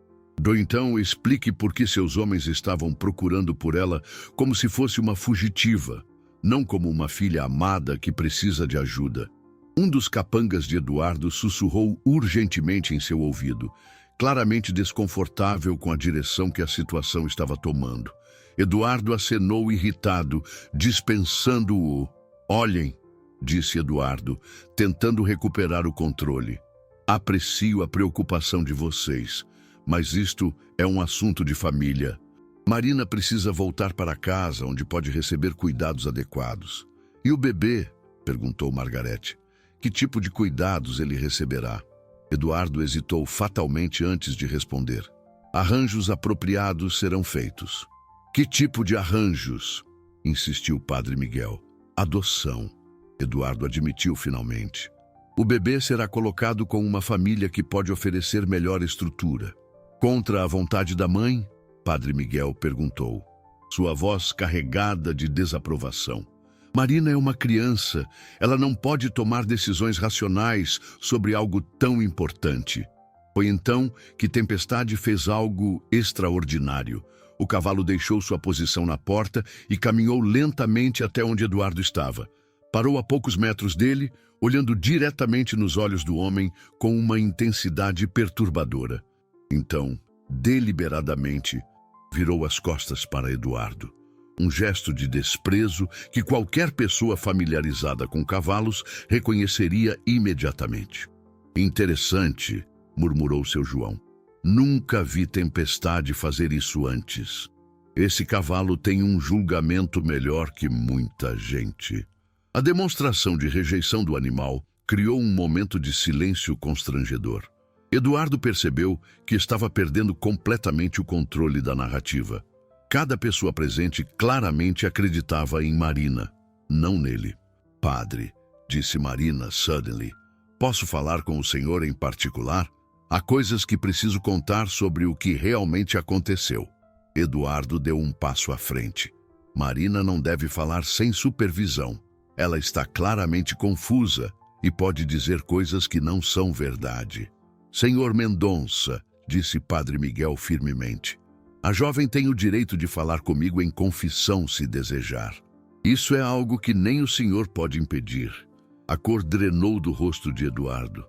Então explique por que seus homens estavam procurando por ela como se fosse uma fugitiva, não como uma filha amada que precisa de ajuda. Um dos capangas de Eduardo sussurrou urgentemente em seu ouvido, claramente desconfortável com a direção que a situação estava tomando. Eduardo acenou irritado, dispensando-o. Olhem, disse Eduardo, tentando recuperar o controle. Aprecio a preocupação de vocês, mas isto é um assunto de família. Marina precisa voltar para casa, onde pode receber cuidados adequados. E o bebê? Perguntou Margarete. Que tipo de cuidados ele receberá? Eduardo hesitou fatalmente antes de responder. Arranjos apropriados serão feitos. Que tipo de arranjos? Insistiu o Padre Miguel. Adoção. Eduardo admitiu finalmente. O bebê será colocado com uma família que pode oferecer melhor estrutura. Contra a vontade da mãe? Padre Miguel perguntou, sua voz carregada de desaprovação. Marina é uma criança. Ela não pode tomar decisões racionais sobre algo tão importante. Foi então que Tempestade fez algo extraordinário. O cavalo deixou sua posição na porta e caminhou lentamente até onde Eduardo estava. Parou a poucos metros dele, olhando diretamente nos olhos do homem com uma intensidade perturbadora. Então, deliberadamente, virou as costas para Eduardo. Um gesto de desprezo que qualquer pessoa familiarizada com cavalos reconheceria imediatamente. Interessante, murmurou seu João. Nunca vi Tempestade fazer isso antes. Esse cavalo tem um julgamento melhor que muita gente. A demonstração de rejeição do animal criou um momento de silêncio constrangedor. Eduardo percebeu que estava perdendo completamente o controle da narrativa. Cada pessoa presente claramente acreditava em Marina, não nele. Padre, disse Marina suddenly, posso falar com o senhor em particular? Há coisas que preciso contar sobre o que realmente aconteceu. Eduardo deu um passo à frente. Marina não deve falar sem supervisão. Ela está claramente confusa e pode dizer coisas que não são verdade. Senhor Mendonça, disse Padre Miguel firmemente, a jovem tem o direito de falar comigo em confissão se desejar. Isso é algo que nem o senhor pode impedir. A cor drenou do rosto de Eduardo.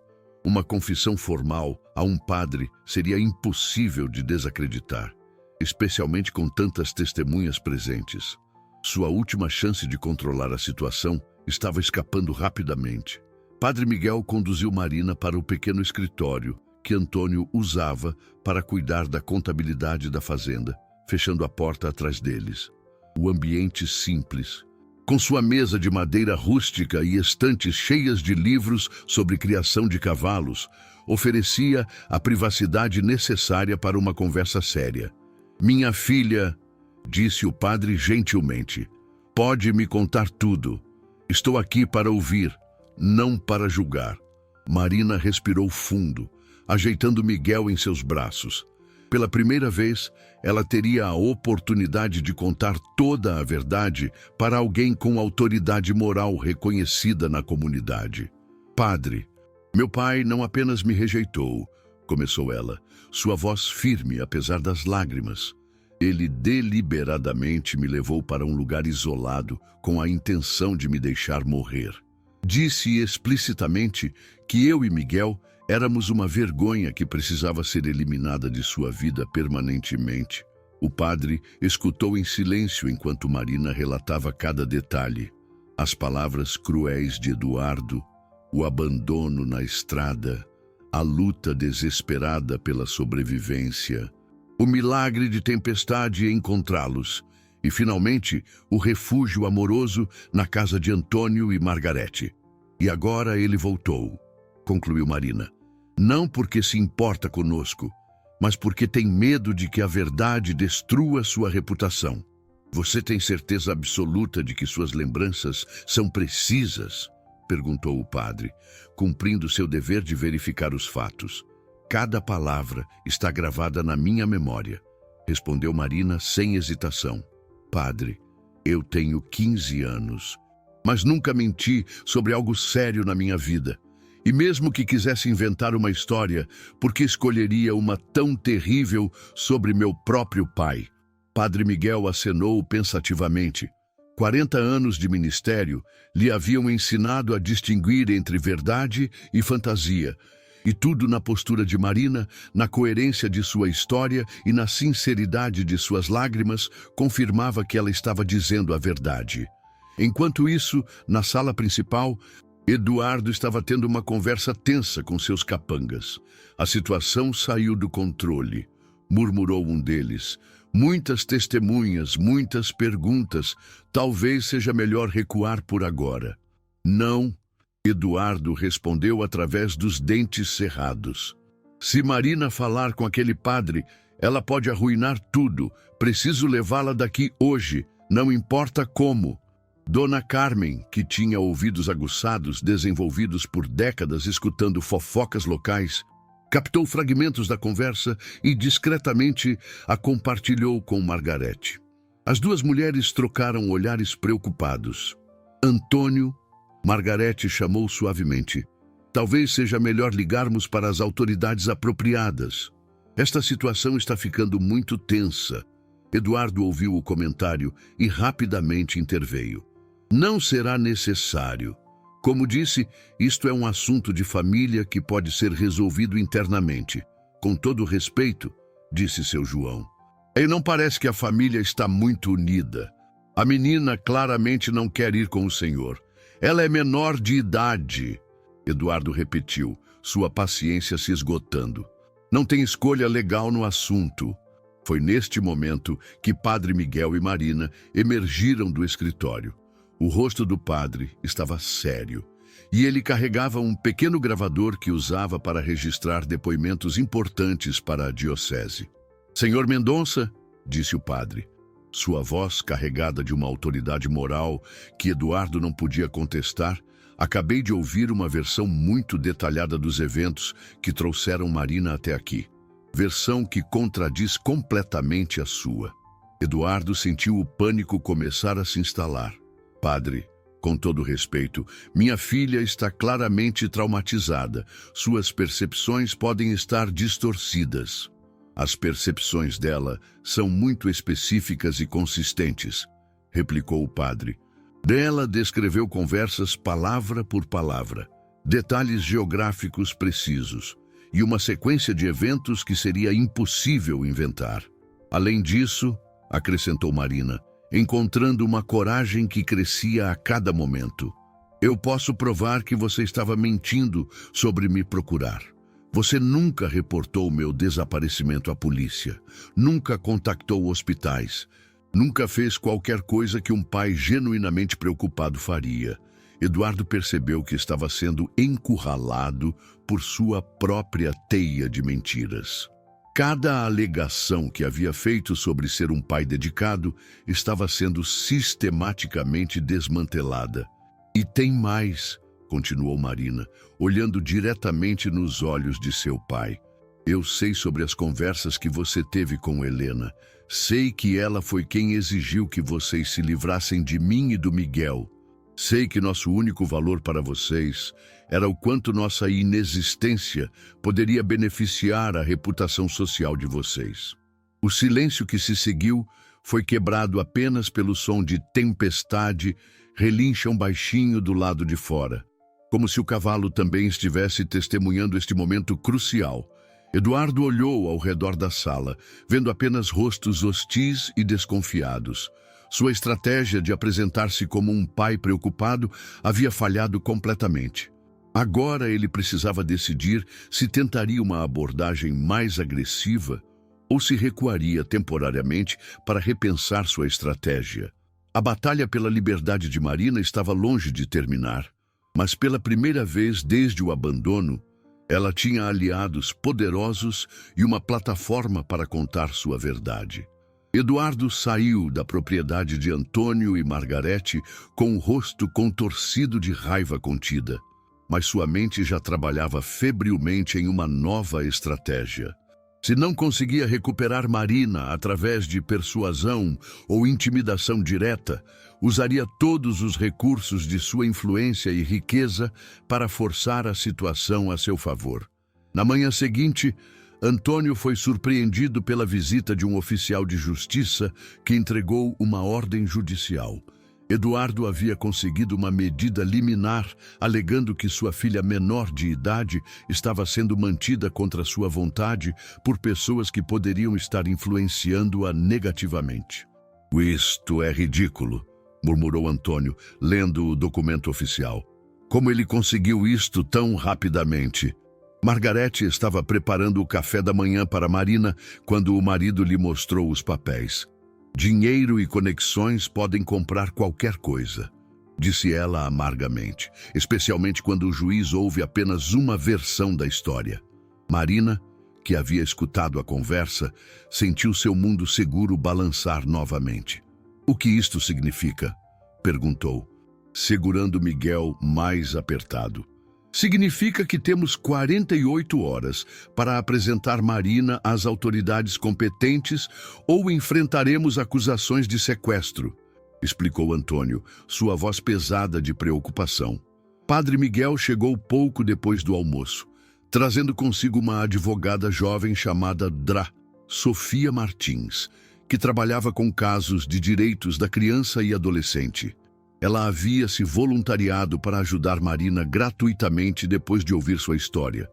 Uma confissão formal a um padre seria impossível de desacreditar, especialmente com tantas testemunhas presentes. Sua última chance de controlar a situação estava escapando rapidamente. Padre Miguel conduziu Marina para o pequeno escritório que Antônio usava para cuidar da contabilidade da fazenda, fechando a porta atrás deles. O ambiente simples, com sua mesa de madeira rústica e estantes cheias de livros sobre criação de cavalos, oferecia a privacidade necessária para uma conversa séria. Minha filha, disse o padre gentilmente, pode me contar tudo. Estou aqui para ouvir, não para julgar. Marina respirou fundo, ajeitando Miguel em seus braços. Pela primeira vez, ela teria a oportunidade de contar toda a verdade para alguém com autoridade moral reconhecida na comunidade. Padre, meu pai não apenas me rejeitou, começou ela, sua voz firme apesar das lágrimas. Ele deliberadamente me levou para um lugar isolado com a intenção de me deixar morrer. Disse explicitamente que eu e Miguel éramos uma vergonha que precisava ser eliminada de sua vida permanentemente. O padre escutou em silêncio enquanto Marina relatava cada detalhe. As palavras cruéis de Eduardo, o abandono na estrada, a luta desesperada pela sobrevivência, o milagre de tempestade em encontrá-los e, finalmente, o refúgio amoroso na casa de Antônio e Margarete. E agora ele voltou, concluiu Marina. Não porque se importa conosco, mas porque tem medo de que a verdade destrua sua reputação. Você tem certeza absoluta de que suas lembranças são precisas? Perguntou o padre, cumprindo seu dever de verificar os fatos. Cada palavra está gravada na minha memória, respondeu Marina sem hesitação. Padre, eu tenho 15 anos, mas nunca menti sobre algo sério na minha vida. E mesmo que quisesse inventar uma história, por que escolheria uma tão terrível sobre meu próprio pai? Padre Miguel acenou pensativamente. 40 anos de ministério lhe haviam ensinado a distinguir entre verdade e fantasia, e tudo na postura de Marina, na coerência de sua história e na sinceridade de suas lágrimas, confirmava que ela estava dizendo a verdade. Enquanto isso, na sala principal, Eduardo estava tendo uma conversa tensa com seus capangas. A situação saiu do controle, murmurou um deles. Muitas testemunhas, muitas perguntas. Talvez seja melhor recuar por agora. Não, Eduardo respondeu através dos dentes cerrados. Se Marina falar com aquele padre, ela pode arruinar tudo. Preciso levá-la daqui hoje, não importa como. Dona Carmen, que tinha ouvidos aguçados desenvolvidos por décadas escutando fofocas locais, captou fragmentos da conversa e discretamente a compartilhou com Margarete. As duas mulheres trocaram olhares preocupados. Antônio, Margarete chamou suavemente. Talvez seja melhor ligarmos para as autoridades apropriadas. Esta situação está ficando muito tensa. Eduardo ouviu o comentário e rapidamente interveio. Não será necessário. Como disse, isto é um assunto de família que pode ser resolvido internamente. Com todo respeito, disse seu João. E não parece que a família está muito unida. A menina claramente não quer ir com o senhor. Ela é menor de idade, Eduardo repetiu, sua paciência se esgotando. Não tem escolha legal no assunto. Foi neste momento que Padre Miguel e Marina emergiram do escritório. O rosto do padre estava sério, e ele carregava um pequeno gravador que usava para registrar depoimentos importantes para a diocese. Senhor Mendonça, disse o padre, sua voz carregada de uma autoridade moral que Eduardo não podia contestar, acabei de ouvir uma versão muito detalhada dos eventos que trouxeram Marina até aqui. Versão que contradiz completamente a sua. Eduardo sentiu o pânico começar a se instalar. Padre, com todo respeito, minha filha está claramente traumatizada. Suas percepções podem estar distorcidas. As percepções dela são muito específicas e consistentes, replicou o padre. Ela descreveu conversas palavra por palavra, detalhes geográficos precisos e uma sequência de eventos que seria impossível inventar. Além disso, acrescentou Marina, encontrando uma coragem que crescia a cada momento. Eu posso provar que você estava mentindo sobre me procurar. Você nunca reportou meu desaparecimento à polícia, nunca contactou hospitais, nunca fez qualquer coisa que um pai genuinamente preocupado faria. Eduardo percebeu que estava sendo encurralado por sua própria teia de mentiras. Cada alegação que havia feito sobre ser um pai dedicado estava sendo sistematicamente desmantelada. E tem mais, continuou Marina, olhando diretamente nos olhos de seu pai. Eu sei sobre as conversas que você teve com Helena. Sei que ela foi quem exigiu que vocês se livrassem de mim e do Miguel. Sei que nosso único valor para vocês era o quanto nossa inexistência poderia beneficiar a reputação social de vocês. O silêncio que se seguiu foi quebrado apenas pelo som de tempestade relincham baixinho do lado de fora, como se o cavalo também estivesse testemunhando este momento crucial. Eduardo olhou ao redor da sala, vendo apenas rostos hostis e desconfiados. Sua estratégia de apresentar-se como um pai preocupado havia falhado completamente. Agora ele precisava decidir se tentaria uma abordagem mais agressiva ou se recuaria temporariamente para repensar sua estratégia. A batalha pela liberdade de Marina estava longe de terminar, mas pela primeira vez desde o abandono, ela tinha aliados poderosos e uma plataforma para contar sua verdade. Eduardo saiu da propriedade de Antônio e Margarete com o rosto contorcido de raiva contida, mas sua mente já trabalhava febrilmente em uma nova estratégia. Se não conseguia recuperar Marina através de persuasão ou intimidação direta, usaria todos os recursos de sua influência e riqueza para forçar a situação a seu favor. Na manhã seguinte, Antônio foi surpreendido pela visita de um oficial de justiça que entregou uma ordem judicial. Eduardo havia conseguido uma medida liminar, alegando que sua filha menor de idade estava sendo mantida contra sua vontade por pessoas que poderiam estar influenciando-a negativamente. Isto é ridículo, murmurou Antônio, lendo o documento oficial. Como ele conseguiu isto tão rapidamente? Margarete estava preparando o café da manhã para Marina quando o marido lhe mostrou os papéis. Dinheiro e conexões podem comprar qualquer coisa, disse ela amargamente, especialmente quando o juiz ouve apenas uma versão da história. Marina, que havia escutado a conversa, sentiu seu mundo seguro balançar novamente. O que isto significa? Perguntou, segurando Miguel mais apertado. Significa que temos 48 horas para apresentar Marina às autoridades competentes ou enfrentaremos acusações de sequestro, explicou Antônio, sua voz pesada de preocupação. Padre Miguel chegou pouco depois do almoço, trazendo consigo uma advogada jovem chamada Sofia Martins, que trabalhava com casos de direitos da criança e adolescente. Ela havia se voluntariado para ajudar Marina gratuitamente depois de ouvir sua história.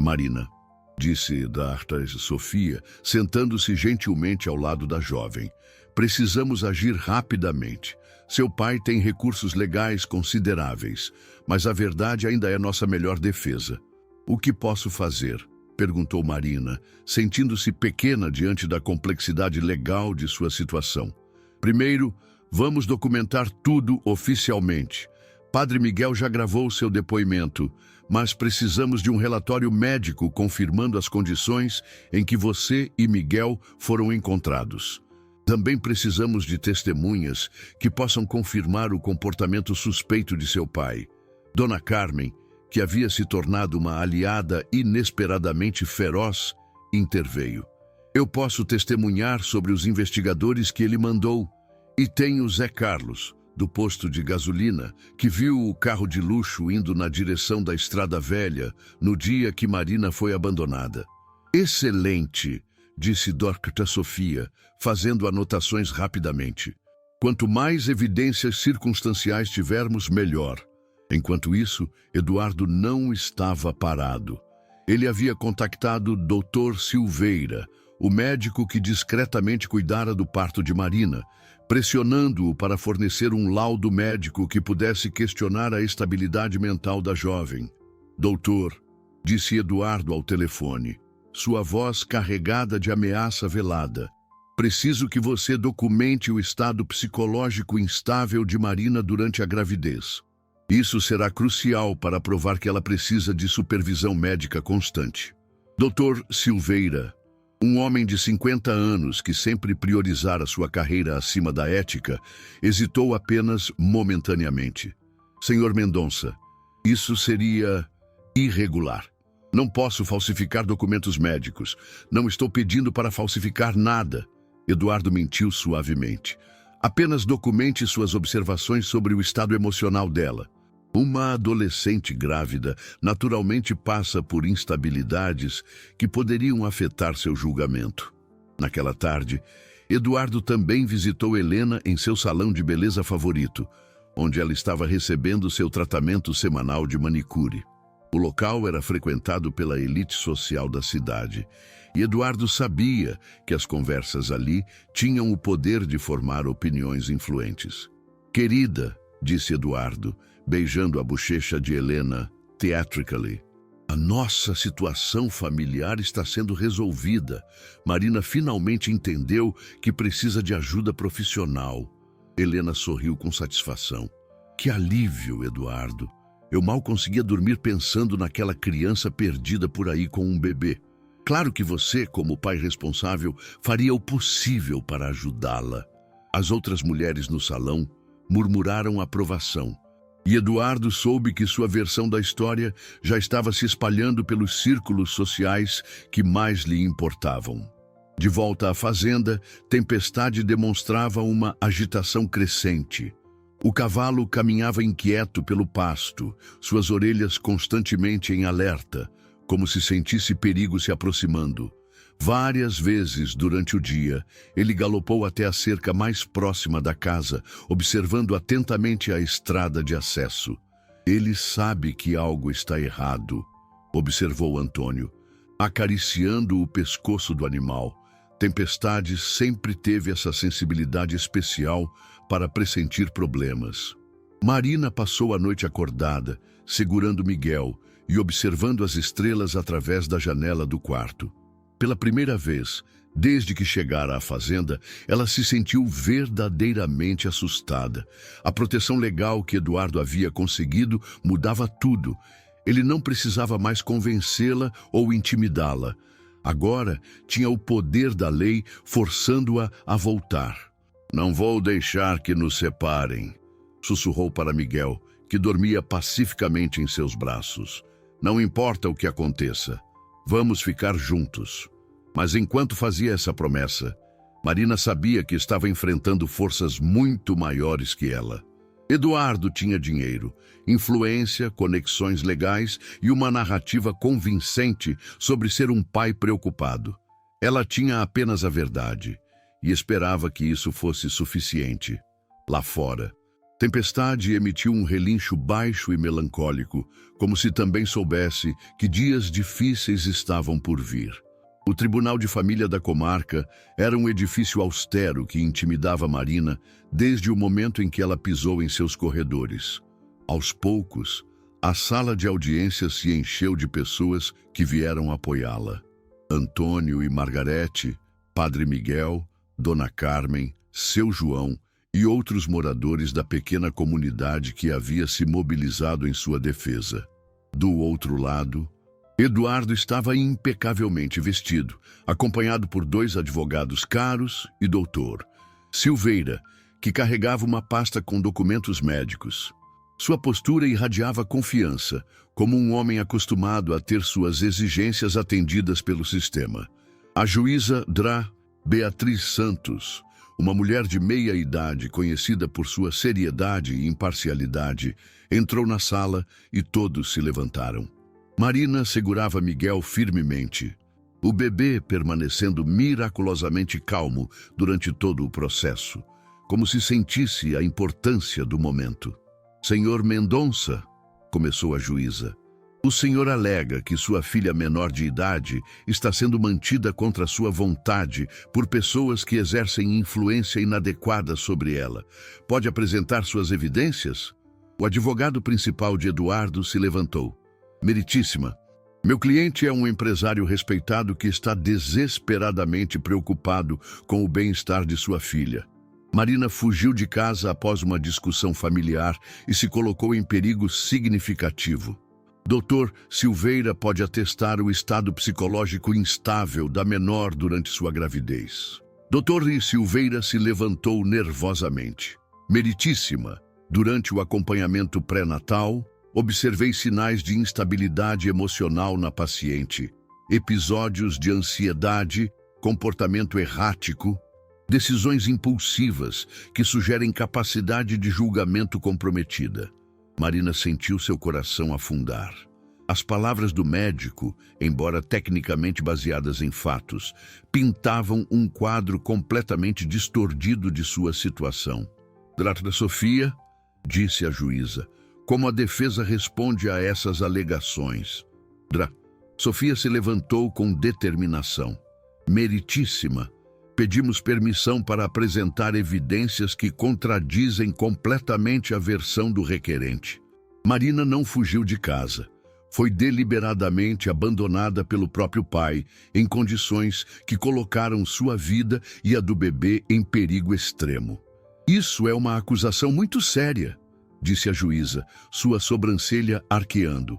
Marina, disse Sofia, sentando-se gentilmente ao lado da jovem. Precisamos agir rapidamente. Seu pai tem recursos legais consideráveis, mas a verdade ainda é nossa melhor defesa. O que posso fazer? Perguntou Marina, sentindo-se pequena diante da complexidade legal de sua situação. Primeiro, vamos documentar tudo oficialmente. Padre Miguel já gravou seu depoimento, mas precisamos de um relatório médico confirmando as condições em que você e Miguel foram encontrados. Também precisamos de testemunhas que possam confirmar o comportamento suspeito de seu pai. Dona Carmen, que havia se tornado uma aliada inesperadamente feroz, interveio. Eu posso testemunhar sobre os investigadores que ele mandou. E tem o Zé Carlos, do posto de gasolina, que viu o carro de luxo indo na direção da Estrada Velha no dia que Marina foi abandonada. Excelente, disse Sofia, fazendo anotações rapidamente. Quanto mais evidências circunstanciais tivermos, melhor. Enquanto isso, Eduardo não estava parado. Ele havia contactado o Dr. Silveira, o médico que discretamente cuidara do parto de Marina, pressionando-o para fornecer um laudo médico que pudesse questionar a estabilidade mental da jovem. Doutor, disse Eduardo ao telefone, sua voz carregada de ameaça velada. Preciso que você documente o estado psicológico instável de Marina durante a gravidez. Isso será crucial para provar que ela precisa de supervisão médica constante. Dr. Silveira, um homem de 50 anos que sempre priorizara sua carreira acima da ética, hesitou apenas momentaneamente. Senhor Mendonça, isso seria irregular. Não posso falsificar documentos médicos. Não estou pedindo para falsificar nada. Eduardo mentiu suavemente. Apenas documente suas observações sobre o estado emocional dela. Uma adolescente grávida naturalmente passa por instabilidades que poderiam afetar seu julgamento. Naquela tarde, Eduardo também visitou Helena em seu salão de beleza favorito, onde ela estava recebendo seu tratamento semanal de manicure. O local era frequentado pela elite social da cidade, e Eduardo sabia que as conversas ali tinham o poder de formar opiniões influentes. "Querida", disse Eduardo, beijando a bochecha de Helena theatrically, "a nossa situação familiar está sendo resolvida. Marina finalmente entendeu que precisa de ajuda profissional." Helena sorriu com satisfação. "Que alívio, Eduardo. Eu mal conseguia dormir pensando naquela criança perdida por aí com um bebê. Claro que você, como pai responsável, faria o possível para ajudá-la." As outras mulheres no salão murmuraram aprovação. E Eduardo soube que sua versão da história já estava se espalhando pelos círculos sociais que mais lhe importavam. De volta à fazenda, Tempestade demonstrava uma agitação crescente. O cavalo caminhava inquieto pelo pasto, suas orelhas constantemente em alerta, como se sentisse perigo se aproximando. Várias vezes durante o dia, ele galopou até a cerca mais próxima da casa, observando atentamente a estrada de acesso. "Ele sabe que algo está errado", observou Antônio, acariciando o pescoço do animal. Tempestade sempre teve essa sensibilidade especial para pressentir problemas. Marina passou a noite acordada, segurando Miguel e observando as estrelas através da janela do quarto. Pela primeira vez, desde que chegara à fazenda, ela se sentiu verdadeiramente assustada. A proteção legal que Eduardo havia conseguido mudava tudo. Ele não precisava mais convencê-la ou intimidá-la. Agora tinha o poder da lei forçando-a a voltar. "Não vou deixar que nos separem", sussurrou para Miguel, que dormia pacificamente em seus braços. "Não importa o que aconteça, vamos ficar juntos." Mas enquanto fazia essa promessa, Marina sabia que estava enfrentando forças muito maiores que ela. Eduardo tinha dinheiro, influência, conexões legais e uma narrativa convincente sobre ser um pai preocupado. Ela tinha apenas a verdade e esperava que isso fosse suficiente. Lá fora, Tempestade emitiu um relincho baixo e melancólico, como se também soubesse que dias difíceis estavam por vir. O Tribunal de Família da comarca era um edifício austero que intimidava Marina desde o momento em que ela pisou em seus corredores. Aos poucos, a sala de audiências se encheu de pessoas que vieram apoiá-la. Antônio e Margarete, Padre Miguel, Dona Carmen, seu João e outros moradores da pequena comunidade que havia se mobilizado em sua defesa. Do outro lado, Eduardo estava impecavelmente vestido, acompanhado por 2 advogados caros e doutor Silveira, que carregava uma pasta com documentos médicos. Sua postura irradiava confiança, como um homem acostumado a ter suas exigências atendidas pelo sistema. A juíza Dra. Beatriz Santos, uma mulher de meia idade conhecida por sua seriedade e imparcialidade, entrou na sala e todos se levantaram. Marina segurava Miguel firmemente, o bebê permanecendo miraculosamente calmo durante todo o processo, como se sentisse a importância do momento. "Senhor Mendonça", começou a juíza, "o senhor alega que sua filha menor de idade está sendo mantida contra sua vontade por pessoas que exercem influência inadequada sobre ela. Pode apresentar suas evidências?" O advogado principal de Eduardo se levantou. "Meritíssima, meu cliente é um empresário respeitado que está desesperadamente preocupado com o bem-estar de sua filha. Marina fugiu de casa após uma discussão familiar e se colocou em perigo significativo. Dr. Silveira pode atestar o estado psicológico instável da menor durante sua gravidez. Dr. Silveira se levantou nervosamente. Meritíssima, durante o acompanhamento pré-natal, observei sinais de instabilidade emocional na paciente, episódios de ansiedade, comportamento errático, decisões impulsivas que sugerem capacidade de julgamento comprometida. Marina sentiu seu coração afundar. As palavras do médico, embora tecnicamente baseadas em fatos, pintavam um quadro completamente distorcido de sua situação. Dra. Sofia, disse a juíza, como a defesa responde a essas alegações? Sofia se levantou com determinação. Meritíssima, pedimos permissão para apresentar evidências que contradizem completamente a versão do requerente. Marina não fugiu de casa. Foi deliberadamente abandonada pelo próprio pai, em condições que colocaram sua vida e a do bebê em perigo extremo. Isso é uma acusação muito séria, disse a juíza, sua sobrancelha arqueando.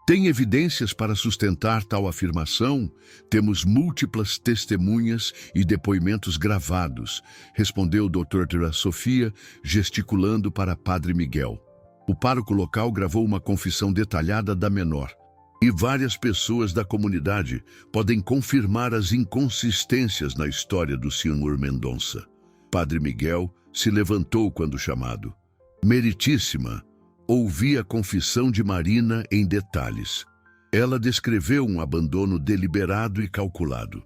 Tem evidências para sustentar tal afirmação? Temos múltiplas testemunhas e depoimentos gravados, respondeu Dra. Sofia, gesticulando para Padre Miguel. O pároco local gravou uma confissão detalhada da menor. E várias pessoas da comunidade podem confirmar as inconsistências na história do Sr. Mendonça. Padre Miguel se levantou quando chamado. Meritíssima, ouvi a confissão de Marina em detalhes. Ela descreveu um abandono deliberado e calculado.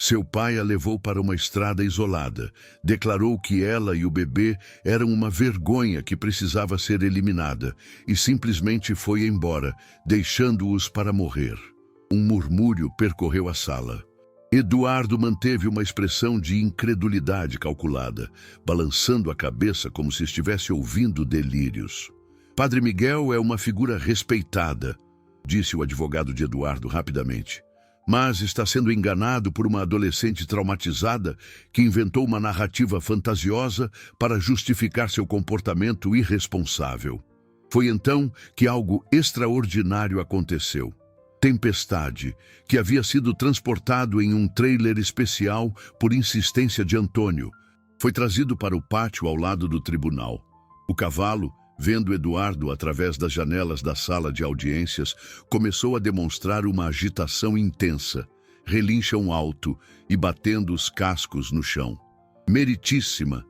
Seu pai a levou para uma estrada isolada, declarou que ela e o bebê eram uma vergonha que precisava ser eliminada e simplesmente foi embora, deixando-os para morrer. Um murmúrio percorreu a sala. Eduardo manteve uma expressão de incredulidade calculada, balançando a cabeça como se estivesse ouvindo delírios. Padre Miguel é uma figura respeitada, disse o advogado de Eduardo rapidamente, mas está sendo enganado por uma adolescente traumatizada que inventou uma narrativa fantasiosa para justificar seu comportamento irresponsável. Foi então que algo extraordinário aconteceu. Tempestade, que havia sido transportado em um trailer especial por insistência de Antônio, foi trazido para o pátio ao lado do tribunal. O cavalo, vendo Eduardo através das janelas da sala de audiências, começou a demonstrar uma agitação intensa, relinchão alto e batendo os cascos no chão. Meritíssima,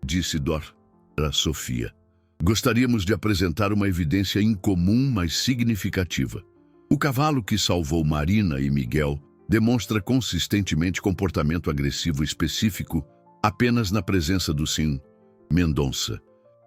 disse Dra. Sofia. Gostaríamos de apresentar uma evidência incomum, mas significativa. O cavalo que salvou Marina e Miguel demonstra consistentemente comportamento agressivo específico apenas na presença do Sr. Mendonça,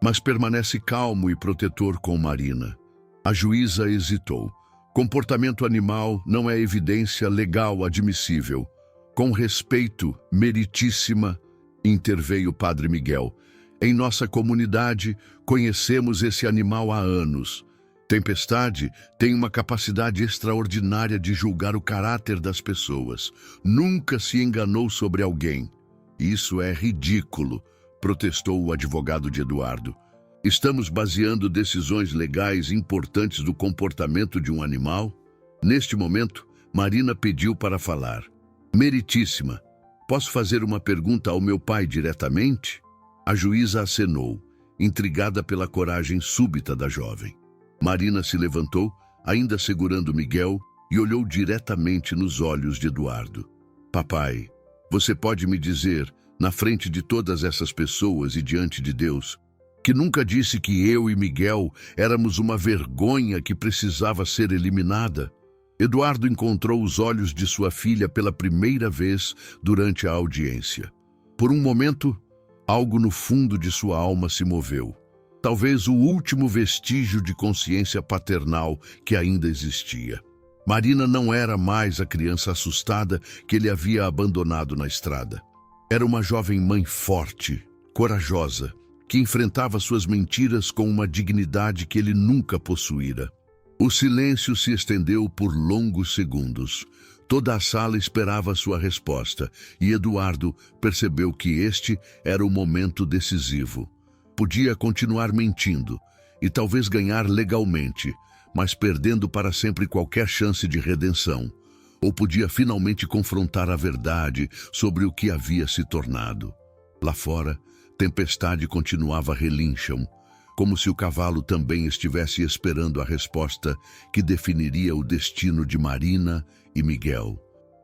mas permanece calmo e protetor com Marina. A juíza hesitou. Comportamento animal não é evidência legal admissível. Com respeito, meritíssima, interveio Padre Miguel. Em nossa comunidade, conhecemos esse animal há anos. Tempestade tem uma capacidade extraordinária de julgar o caráter das pessoas. Nunca se enganou sobre alguém. Isso é ridículo, protestou o advogado de Eduardo. Estamos baseando decisões legais importantes do comportamento de um animal? Neste momento, Marina pediu para falar. Meritíssima, posso fazer uma pergunta ao meu pai diretamente? A juíza acenou, intrigada pela coragem súbita da jovem. Marina se levantou, ainda segurando Miguel, e olhou diretamente nos olhos de Eduardo. Papai, você pode me dizer, na frente de todas essas pessoas e diante de Deus, que nunca disse que eu e Miguel éramos uma vergonha que precisava ser eliminada? Eduardo encontrou os olhos de sua filha pela primeira vez durante a audiência. Por um momento, algo no fundo de sua alma se moveu. Talvez o último vestígio de consciência paternal que ainda existia. Marina não era mais a criança assustada que ele havia abandonado na estrada. Era uma jovem mãe forte, corajosa, que enfrentava suas mentiras com uma dignidade que ele nunca possuíra. O silêncio se estendeu por longos segundos. Toda a sala esperava sua resposta, e Eduardo percebeu que este era o momento decisivo. Podia continuar mentindo, e talvez ganhar legalmente, mas perdendo para sempre qualquer chance de redenção. Ou podia finalmente confrontar a verdade sobre o que havia se tornado. Lá fora, tempestade continuava a relinchão, como se o cavalo também estivesse esperando a resposta que definiria o destino de Marina e Miguel.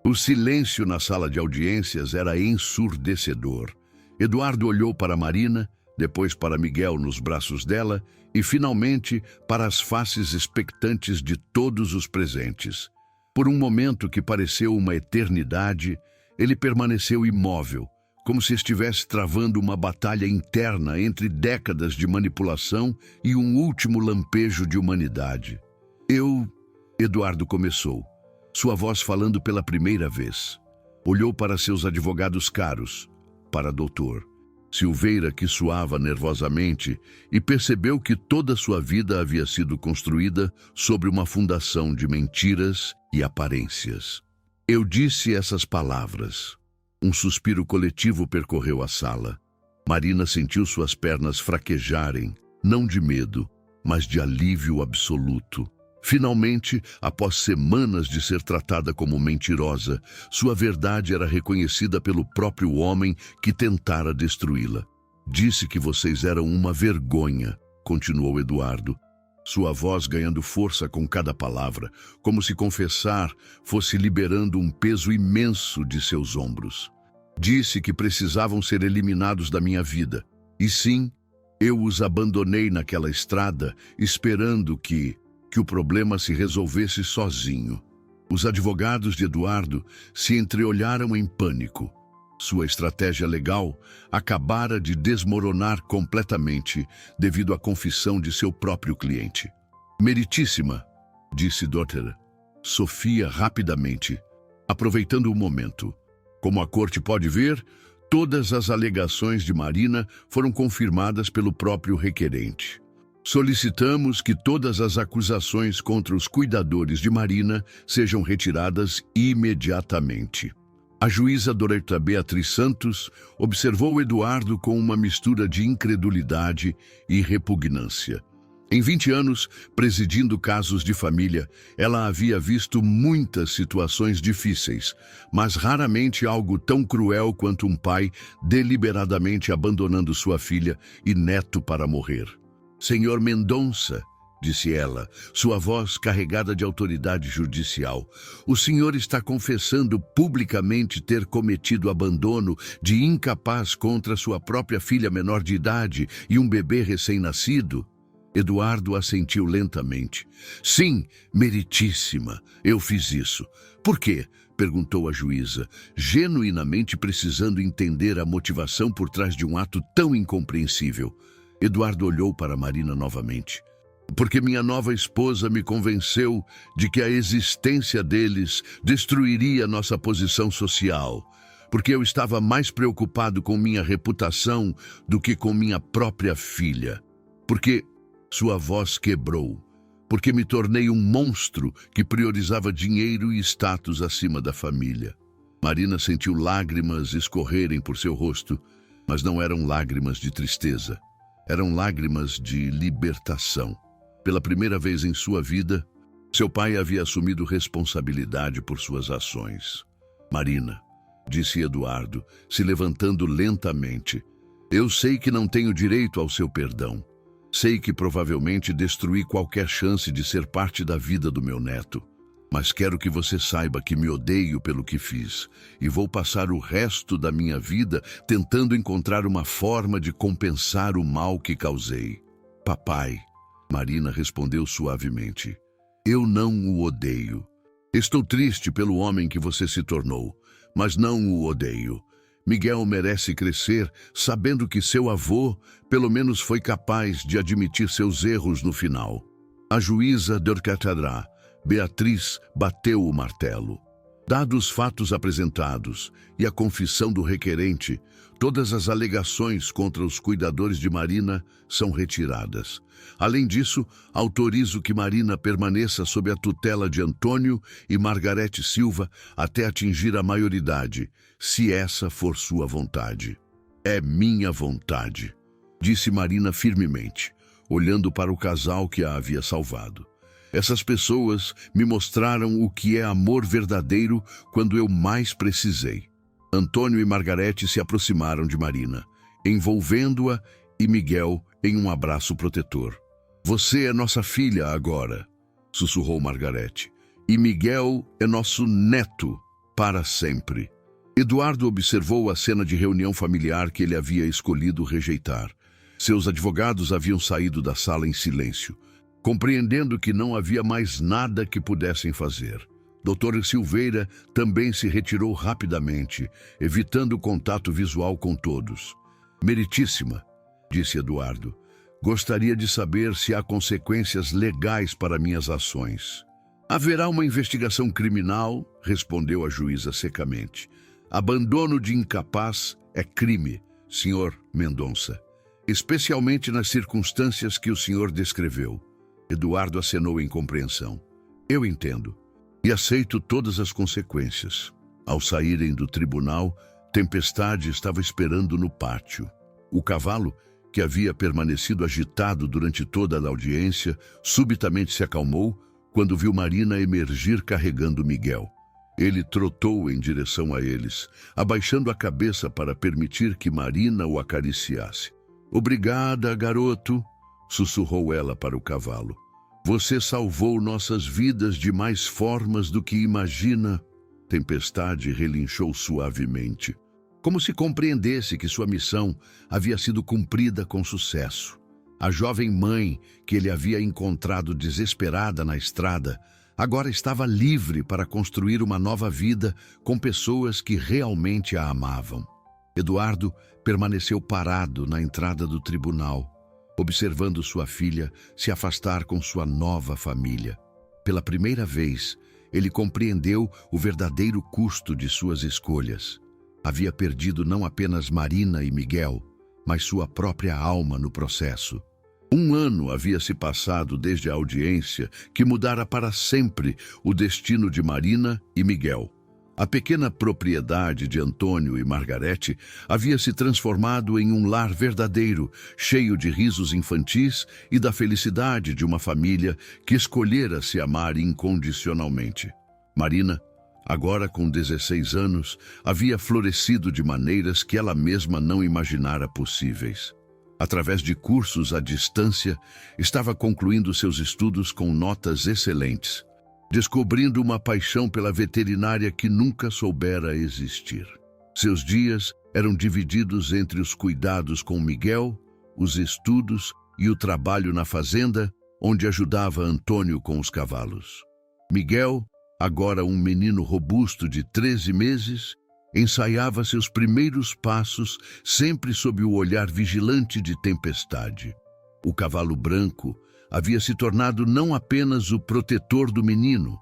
O silêncio na sala de audiências era ensurdecedor. Eduardo olhou para Marina, depois para Miguel nos braços dela e, finalmente, para as faces expectantes de todos os presentes. Por um momento que pareceu uma eternidade, ele permaneceu imóvel, como se estivesse travando uma batalha interna entre décadas de manipulação e um último lampejo de humanidade. Eduardo começou, sua voz falando pela primeira vez. Olhou para seus advogados caros, para doutor Silveira, que suava nervosamente, e percebeu que toda sua vida havia sido construída sobre uma fundação de mentiras e aparências. Eu disse essas palavras. Um suspiro coletivo percorreu a sala. Marina sentiu suas pernas fraquejarem, não de medo, mas de alívio absoluto. Finalmente, após semanas de ser tratada como mentirosa, sua verdade era reconhecida pelo próprio homem que tentara destruí-la. Disse que vocês eram uma vergonha, continuou Eduardo, sua voz ganhando força com cada palavra, como se confessar fosse liberando um peso imenso de seus ombros. Disse que precisavam ser eliminados da minha vida. E sim, eu os abandonei naquela estrada, esperando que o problema se resolvesse sozinho. Os advogados de Eduardo se entreolharam em pânico. Sua estratégia legal acabara de desmoronar completamente devido à confissão de seu próprio cliente. Meritíssima, disse Dr. Sofia rapidamente, aproveitando o momento. Como a corte pode ver, todas as alegações de Marina foram confirmadas pelo próprio requerente. Solicitamos que todas as acusações contra os cuidadores de Marina sejam retiradas imediatamente. A juíza Dra. Beatriz Santos observou Eduardo com uma mistura de incredulidade e repugnância. Em 20 anos, presidindo casos de família, ela havia visto muitas situações difíceis, mas raramente algo tão cruel quanto um pai deliberadamente abandonando sua filha e neto para morrer. Senhor Mendonça, disse ela, sua voz carregada de autoridade judicial, o senhor está confessando publicamente ter cometido abandono de incapaz contra sua própria filha menor de idade e um bebê recém-nascido? Eduardo assentiu lentamente. Sim, meritíssima, eu fiz isso. Por quê? Perguntou a juíza, genuinamente precisando entender a motivação por trás de um ato tão incompreensível. Eduardo olhou para Marina novamente. Porque minha nova esposa me convenceu de que a existência deles destruiria nossa posição social. Porque eu estava mais preocupado com minha reputação do que com minha própria filha. Porque sua voz quebrou. Porque me tornei um monstro que priorizava dinheiro e status acima da família. Marina sentiu lágrimas escorrerem por seu rosto, mas não eram lágrimas de tristeza. Eram lágrimas de libertação. Pela primeira vez em sua vida, seu pai havia assumido responsabilidade por suas ações. Marina, disse Eduardo, se levantando lentamente, eu sei que não tenho direito ao seu perdão. Sei que provavelmente destruí qualquer chance de ser parte da vida do meu neto. Mas quero que você saiba que me odeio pelo que fiz e vou passar o resto da minha vida tentando encontrar uma forma de compensar o mal que causei. Papai, Marina respondeu suavemente, eu não o odeio. Estou triste pelo homem que você se tornou, mas não o odeio. Miguel merece crescer sabendo que seu avô, pelo menos, foi capaz de admitir seus erros no final. A juíza Dra. Beatriz bateu o martelo. Dados os fatos apresentados e a confissão do requerente, todas as alegações contra os cuidadores de Marina são retiradas. Além disso, autorizo que Marina permaneça sob a tutela de Antônio e Margarete Silva até atingir a maioridade, se essa for sua vontade. É minha vontade, disse Marina firmemente, olhando para o casal que a havia salvado. Essas pessoas me mostraram o que é amor verdadeiro quando eu mais precisei. Antônio e Margarete se aproximaram de Marina, envolvendo-a e Miguel em um abraço protetor. Você é nossa filha agora, sussurrou Margarete, e Miguel é nosso neto para sempre. Eduardo observou a cena de reunião familiar que ele havia escolhido rejeitar. Seus advogados haviam saído da sala em silêncio, compreendendo que não havia mais nada que pudessem fazer. Dr. Silveira também se retirou rapidamente, evitando contato visual com todos. Meritíssima, disse Eduardo, gostaria de saber se há consequências legais para minhas ações. Haverá uma investigação criminal, respondeu a juíza secamente. Abandono de incapaz é crime, Sr. Mendonça, especialmente nas circunstâncias que o senhor descreveu. Eduardo acenou em compreensão. Eu entendo e aceito todas as consequências. Ao saírem do tribunal, Tempestade estava esperando no pátio. O cavalo, que havia permanecido agitado durante toda a audiência, subitamente se acalmou quando viu Marina emergir carregando Miguel. Ele trotou em direção a eles, abaixando a cabeça para permitir que Marina o acariciasse. Obrigada, garoto, sussurrou ela para o cavalo. Você salvou nossas vidas de mais formas do que imagina. Tempestade relinchou suavemente, como se compreendesse que sua missão havia sido cumprida com sucesso. A jovem mãe, que ele havia encontrado desesperada na estrada, agora estava livre para construir uma nova vida com pessoas que realmente a amavam. Eduardo permaneceu parado na entrada do tribunal, observando sua filha se afastar com sua nova família. Pela primeira vez, ele compreendeu o verdadeiro custo de suas escolhas. Havia perdido não apenas Marina e Miguel, mas sua própria alma no processo. 1 ano havia se passado desde a audiência que mudara para sempre o destino de Marina e Miguel. A pequena propriedade de Antônio e Margarete havia se transformado em um lar verdadeiro, cheio de risos infantis e da felicidade de uma família que escolhera se amar incondicionalmente. Marina, agora com 16 anos, havia florescido de maneiras que ela mesma não imaginara possíveis. Através de cursos à distância, estava concluindo seus estudos com notas excelentes, descobrindo uma paixão pela veterinária que nunca soubera existir. Seus dias eram divididos entre os cuidados com Miguel, os estudos e o trabalho na fazenda, onde ajudava Antônio com os cavalos. Miguel, agora um menino robusto de 13 meses, ensaiava seus primeiros passos sempre sob o olhar vigilante de Tempestade. O cavalo branco havia se tornado não apenas o protetor do menino,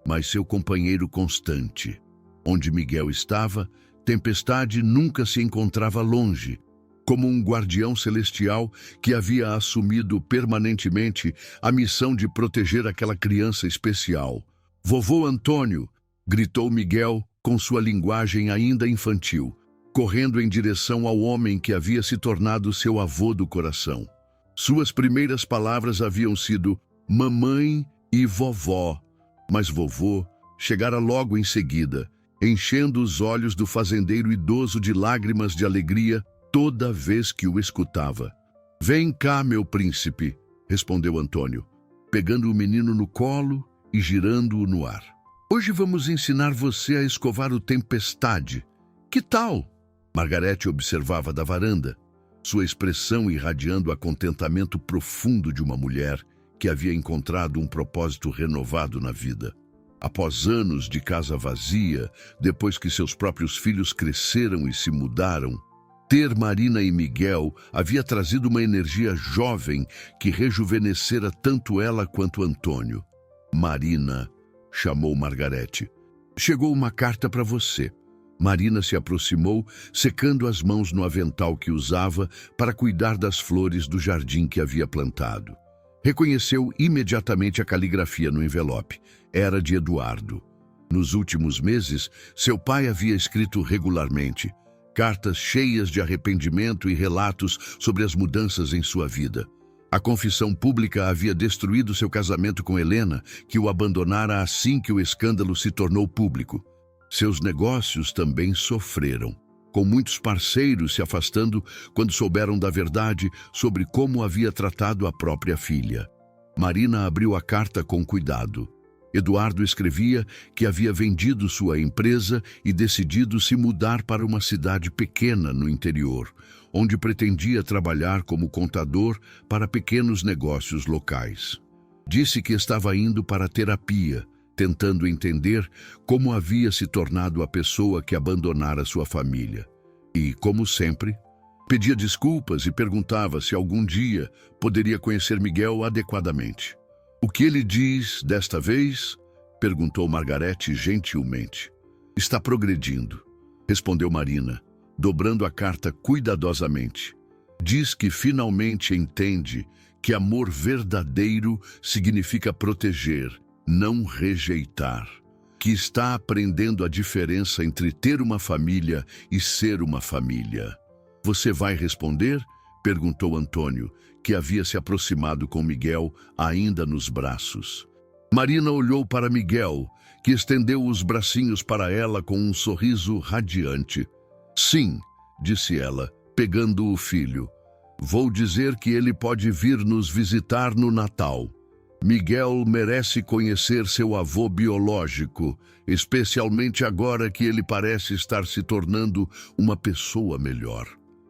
mas seu companheiro constante. Onde Miguel estava, Tempestade nunca se encontrava longe, como um guardião celestial que havia assumido permanentemente a missão de proteger aquela criança especial. Vovô Antônio, gritou Miguel com sua linguagem ainda infantil, correndo em direção ao homem que havia se tornado seu avô do coração. Suas primeiras palavras haviam sido mamãe e vovó, mas vovô chegara logo em seguida, enchendo os olhos do fazendeiro idoso de lágrimas de alegria toda vez que o escutava. Vem cá, meu príncipe, respondeu Antônio, pegando o menino no colo e girando-o no ar. Hoje vamos ensinar você a escovar o Tempestade. Que tal? Margarete observava da varanda, sua expressão irradiando a contentamento profundo de uma mulher que havia encontrado um propósito renovado na vida. Após anos de casa vazia, depois que seus próprios filhos cresceram e se mudaram, ter Marina e Miguel havia trazido uma energia jovem que rejuvenescera tanto ela quanto Antônio. Marina, chamou Margarete. Chegou uma carta para você. Marina se aproximou, secando as mãos no avental que usava para cuidar das flores do jardim que havia plantado. Reconheceu imediatamente a caligrafia no envelope. Era de Eduardo. Nos últimos meses, seu pai havia escrito regularmente cartas cheias de arrependimento e relatos sobre as mudanças em sua vida. A confissão pública havia destruído seu casamento com Helena, que o abandonara assim que o escândalo se tornou público. Seus negócios também sofreram, com muitos parceiros se afastando quando souberam da verdade sobre como havia tratado a própria filha. Marina abriu a carta com cuidado. Eduardo escrevia que havia vendido sua empresa e decidido se mudar para uma cidade pequena no interior, onde pretendia trabalhar como contador para pequenos negócios locais. Disse que estava indo para a terapia, tentando entender como havia se tornado a pessoa que abandonara sua família. E, como sempre, pedia desculpas e perguntava se algum dia poderia conhecer Miguel adequadamente. "O que ele diz desta vez?" perguntou Margarete gentilmente. "Está progredindo", respondeu Marina, dobrando a carta cuidadosamente. "Diz que finalmente entende que amor verdadeiro significa proteger, não rejeitar. Que está aprendendo a diferença entre ter uma família e ser uma família." "Você vai responder?" perguntou Antônio, que havia se aproximado com Miguel, ainda nos braços. Marina olhou para Miguel, que estendeu os bracinhos para ela com um sorriso radiante. "Sim", disse ela, pegando o filho. "Vou dizer que ele pode vir nos visitar no Natal. Miguel merece conhecer seu avô biológico, especialmente agora que ele parece estar se tornando uma pessoa melhor."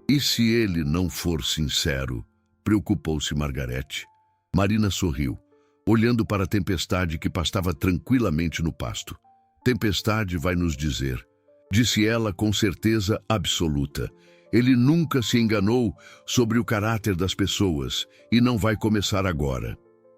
"E se ele não for sincero?" preocupou-se Margarete. Marina sorriu, olhando para a Tempestade que pastava tranquilamente no pasto. "Tempestade vai nos dizer", disse ela com certeza absoluta. "Ele nunca se enganou sobre o caráter das pessoas e não vai começar agora."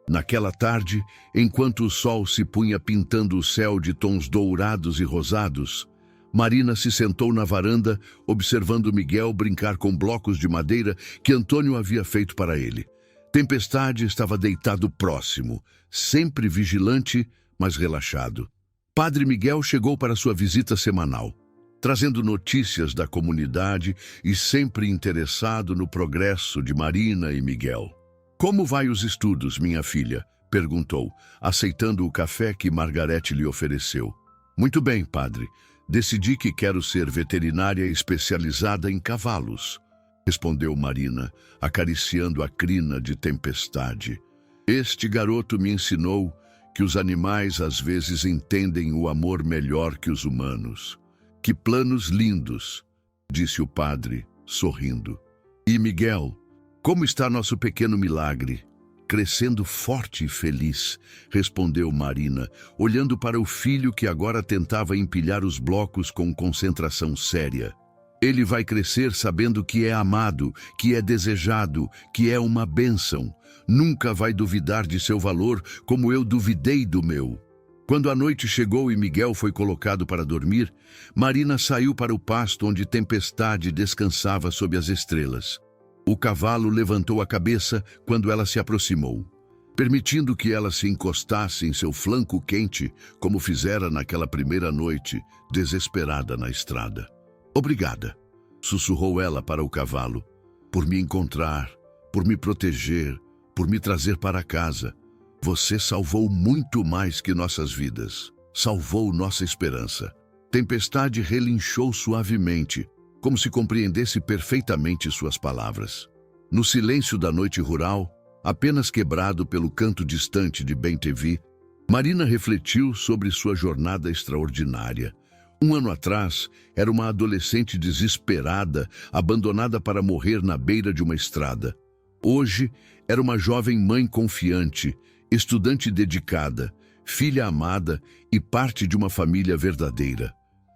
Naquela tarde, enquanto o sol se punha pintando o céu de tons dourados e rosados, Marina se sentou na varanda, observando Miguel brincar com blocos de madeira que Antônio havia feito para ele. Tempestade estava deitado próximo, sempre vigilante, mas relaxado. Padre Miguel chegou para sua visita semanal, trazendo notícias da comunidade e sempre interessado no progresso de Marina e Miguel. "Como vai os estudos, minha filha?" perguntou, aceitando o café que Margarete lhe ofereceu. "Muito bem, padre. Decidi que quero ser veterinária especializada em cavalos", respondeu Marina, acariciando a crina de Tempestade. "Este garoto me ensinou que os animais às vezes entendem o amor melhor que os humanos." "Que planos lindos", disse o padre, sorrindo. "E Miguel, como está nosso pequeno milagre?" "Crescendo forte e feliz", respondeu Marina, olhando para o filho que agora tentava empilhar os blocos com concentração séria. "Ele vai crescer sabendo que é amado, que é desejado, que é uma bênção. Nunca vai duvidar de seu valor como eu duvidei do meu." Quando a noite chegou e Miguel foi colocado para dormir, Marina saiu para o pasto onde Tempestade descansava sob as estrelas. O cavalo levantou a cabeça quando ela se aproximou, permitindo que ela se encostasse em seu flanco quente, como fizera naquela primeira noite, desesperada na estrada. "Obrigada", sussurrou ela para o cavalo, "por me encontrar, por me proteger, por me trazer para casa. Você salvou muito mais que nossas vidas. Salvou nossa esperança." Tempestade relinchou suavemente, como se compreendesse perfeitamente suas palavras. No silêncio da noite rural, apenas quebrado pelo canto distante de Bem-te-vi, Marina refletiu sobre sua jornada extraordinária. 1 ano atrás, era uma adolescente desesperada, abandonada para morrer na beira de uma estrada. Hoje, era uma jovem mãe confiante, estudante dedicada, filha amada e parte de uma família verdadeira.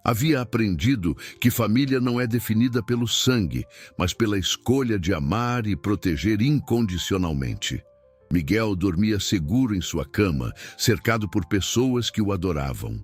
Havia aprendido que família não é definida pelo sangue, mas pela escolha de amar e proteger incondicionalmente. Miguel dormia seguro em sua cama, cercado por pessoas que o adoravam.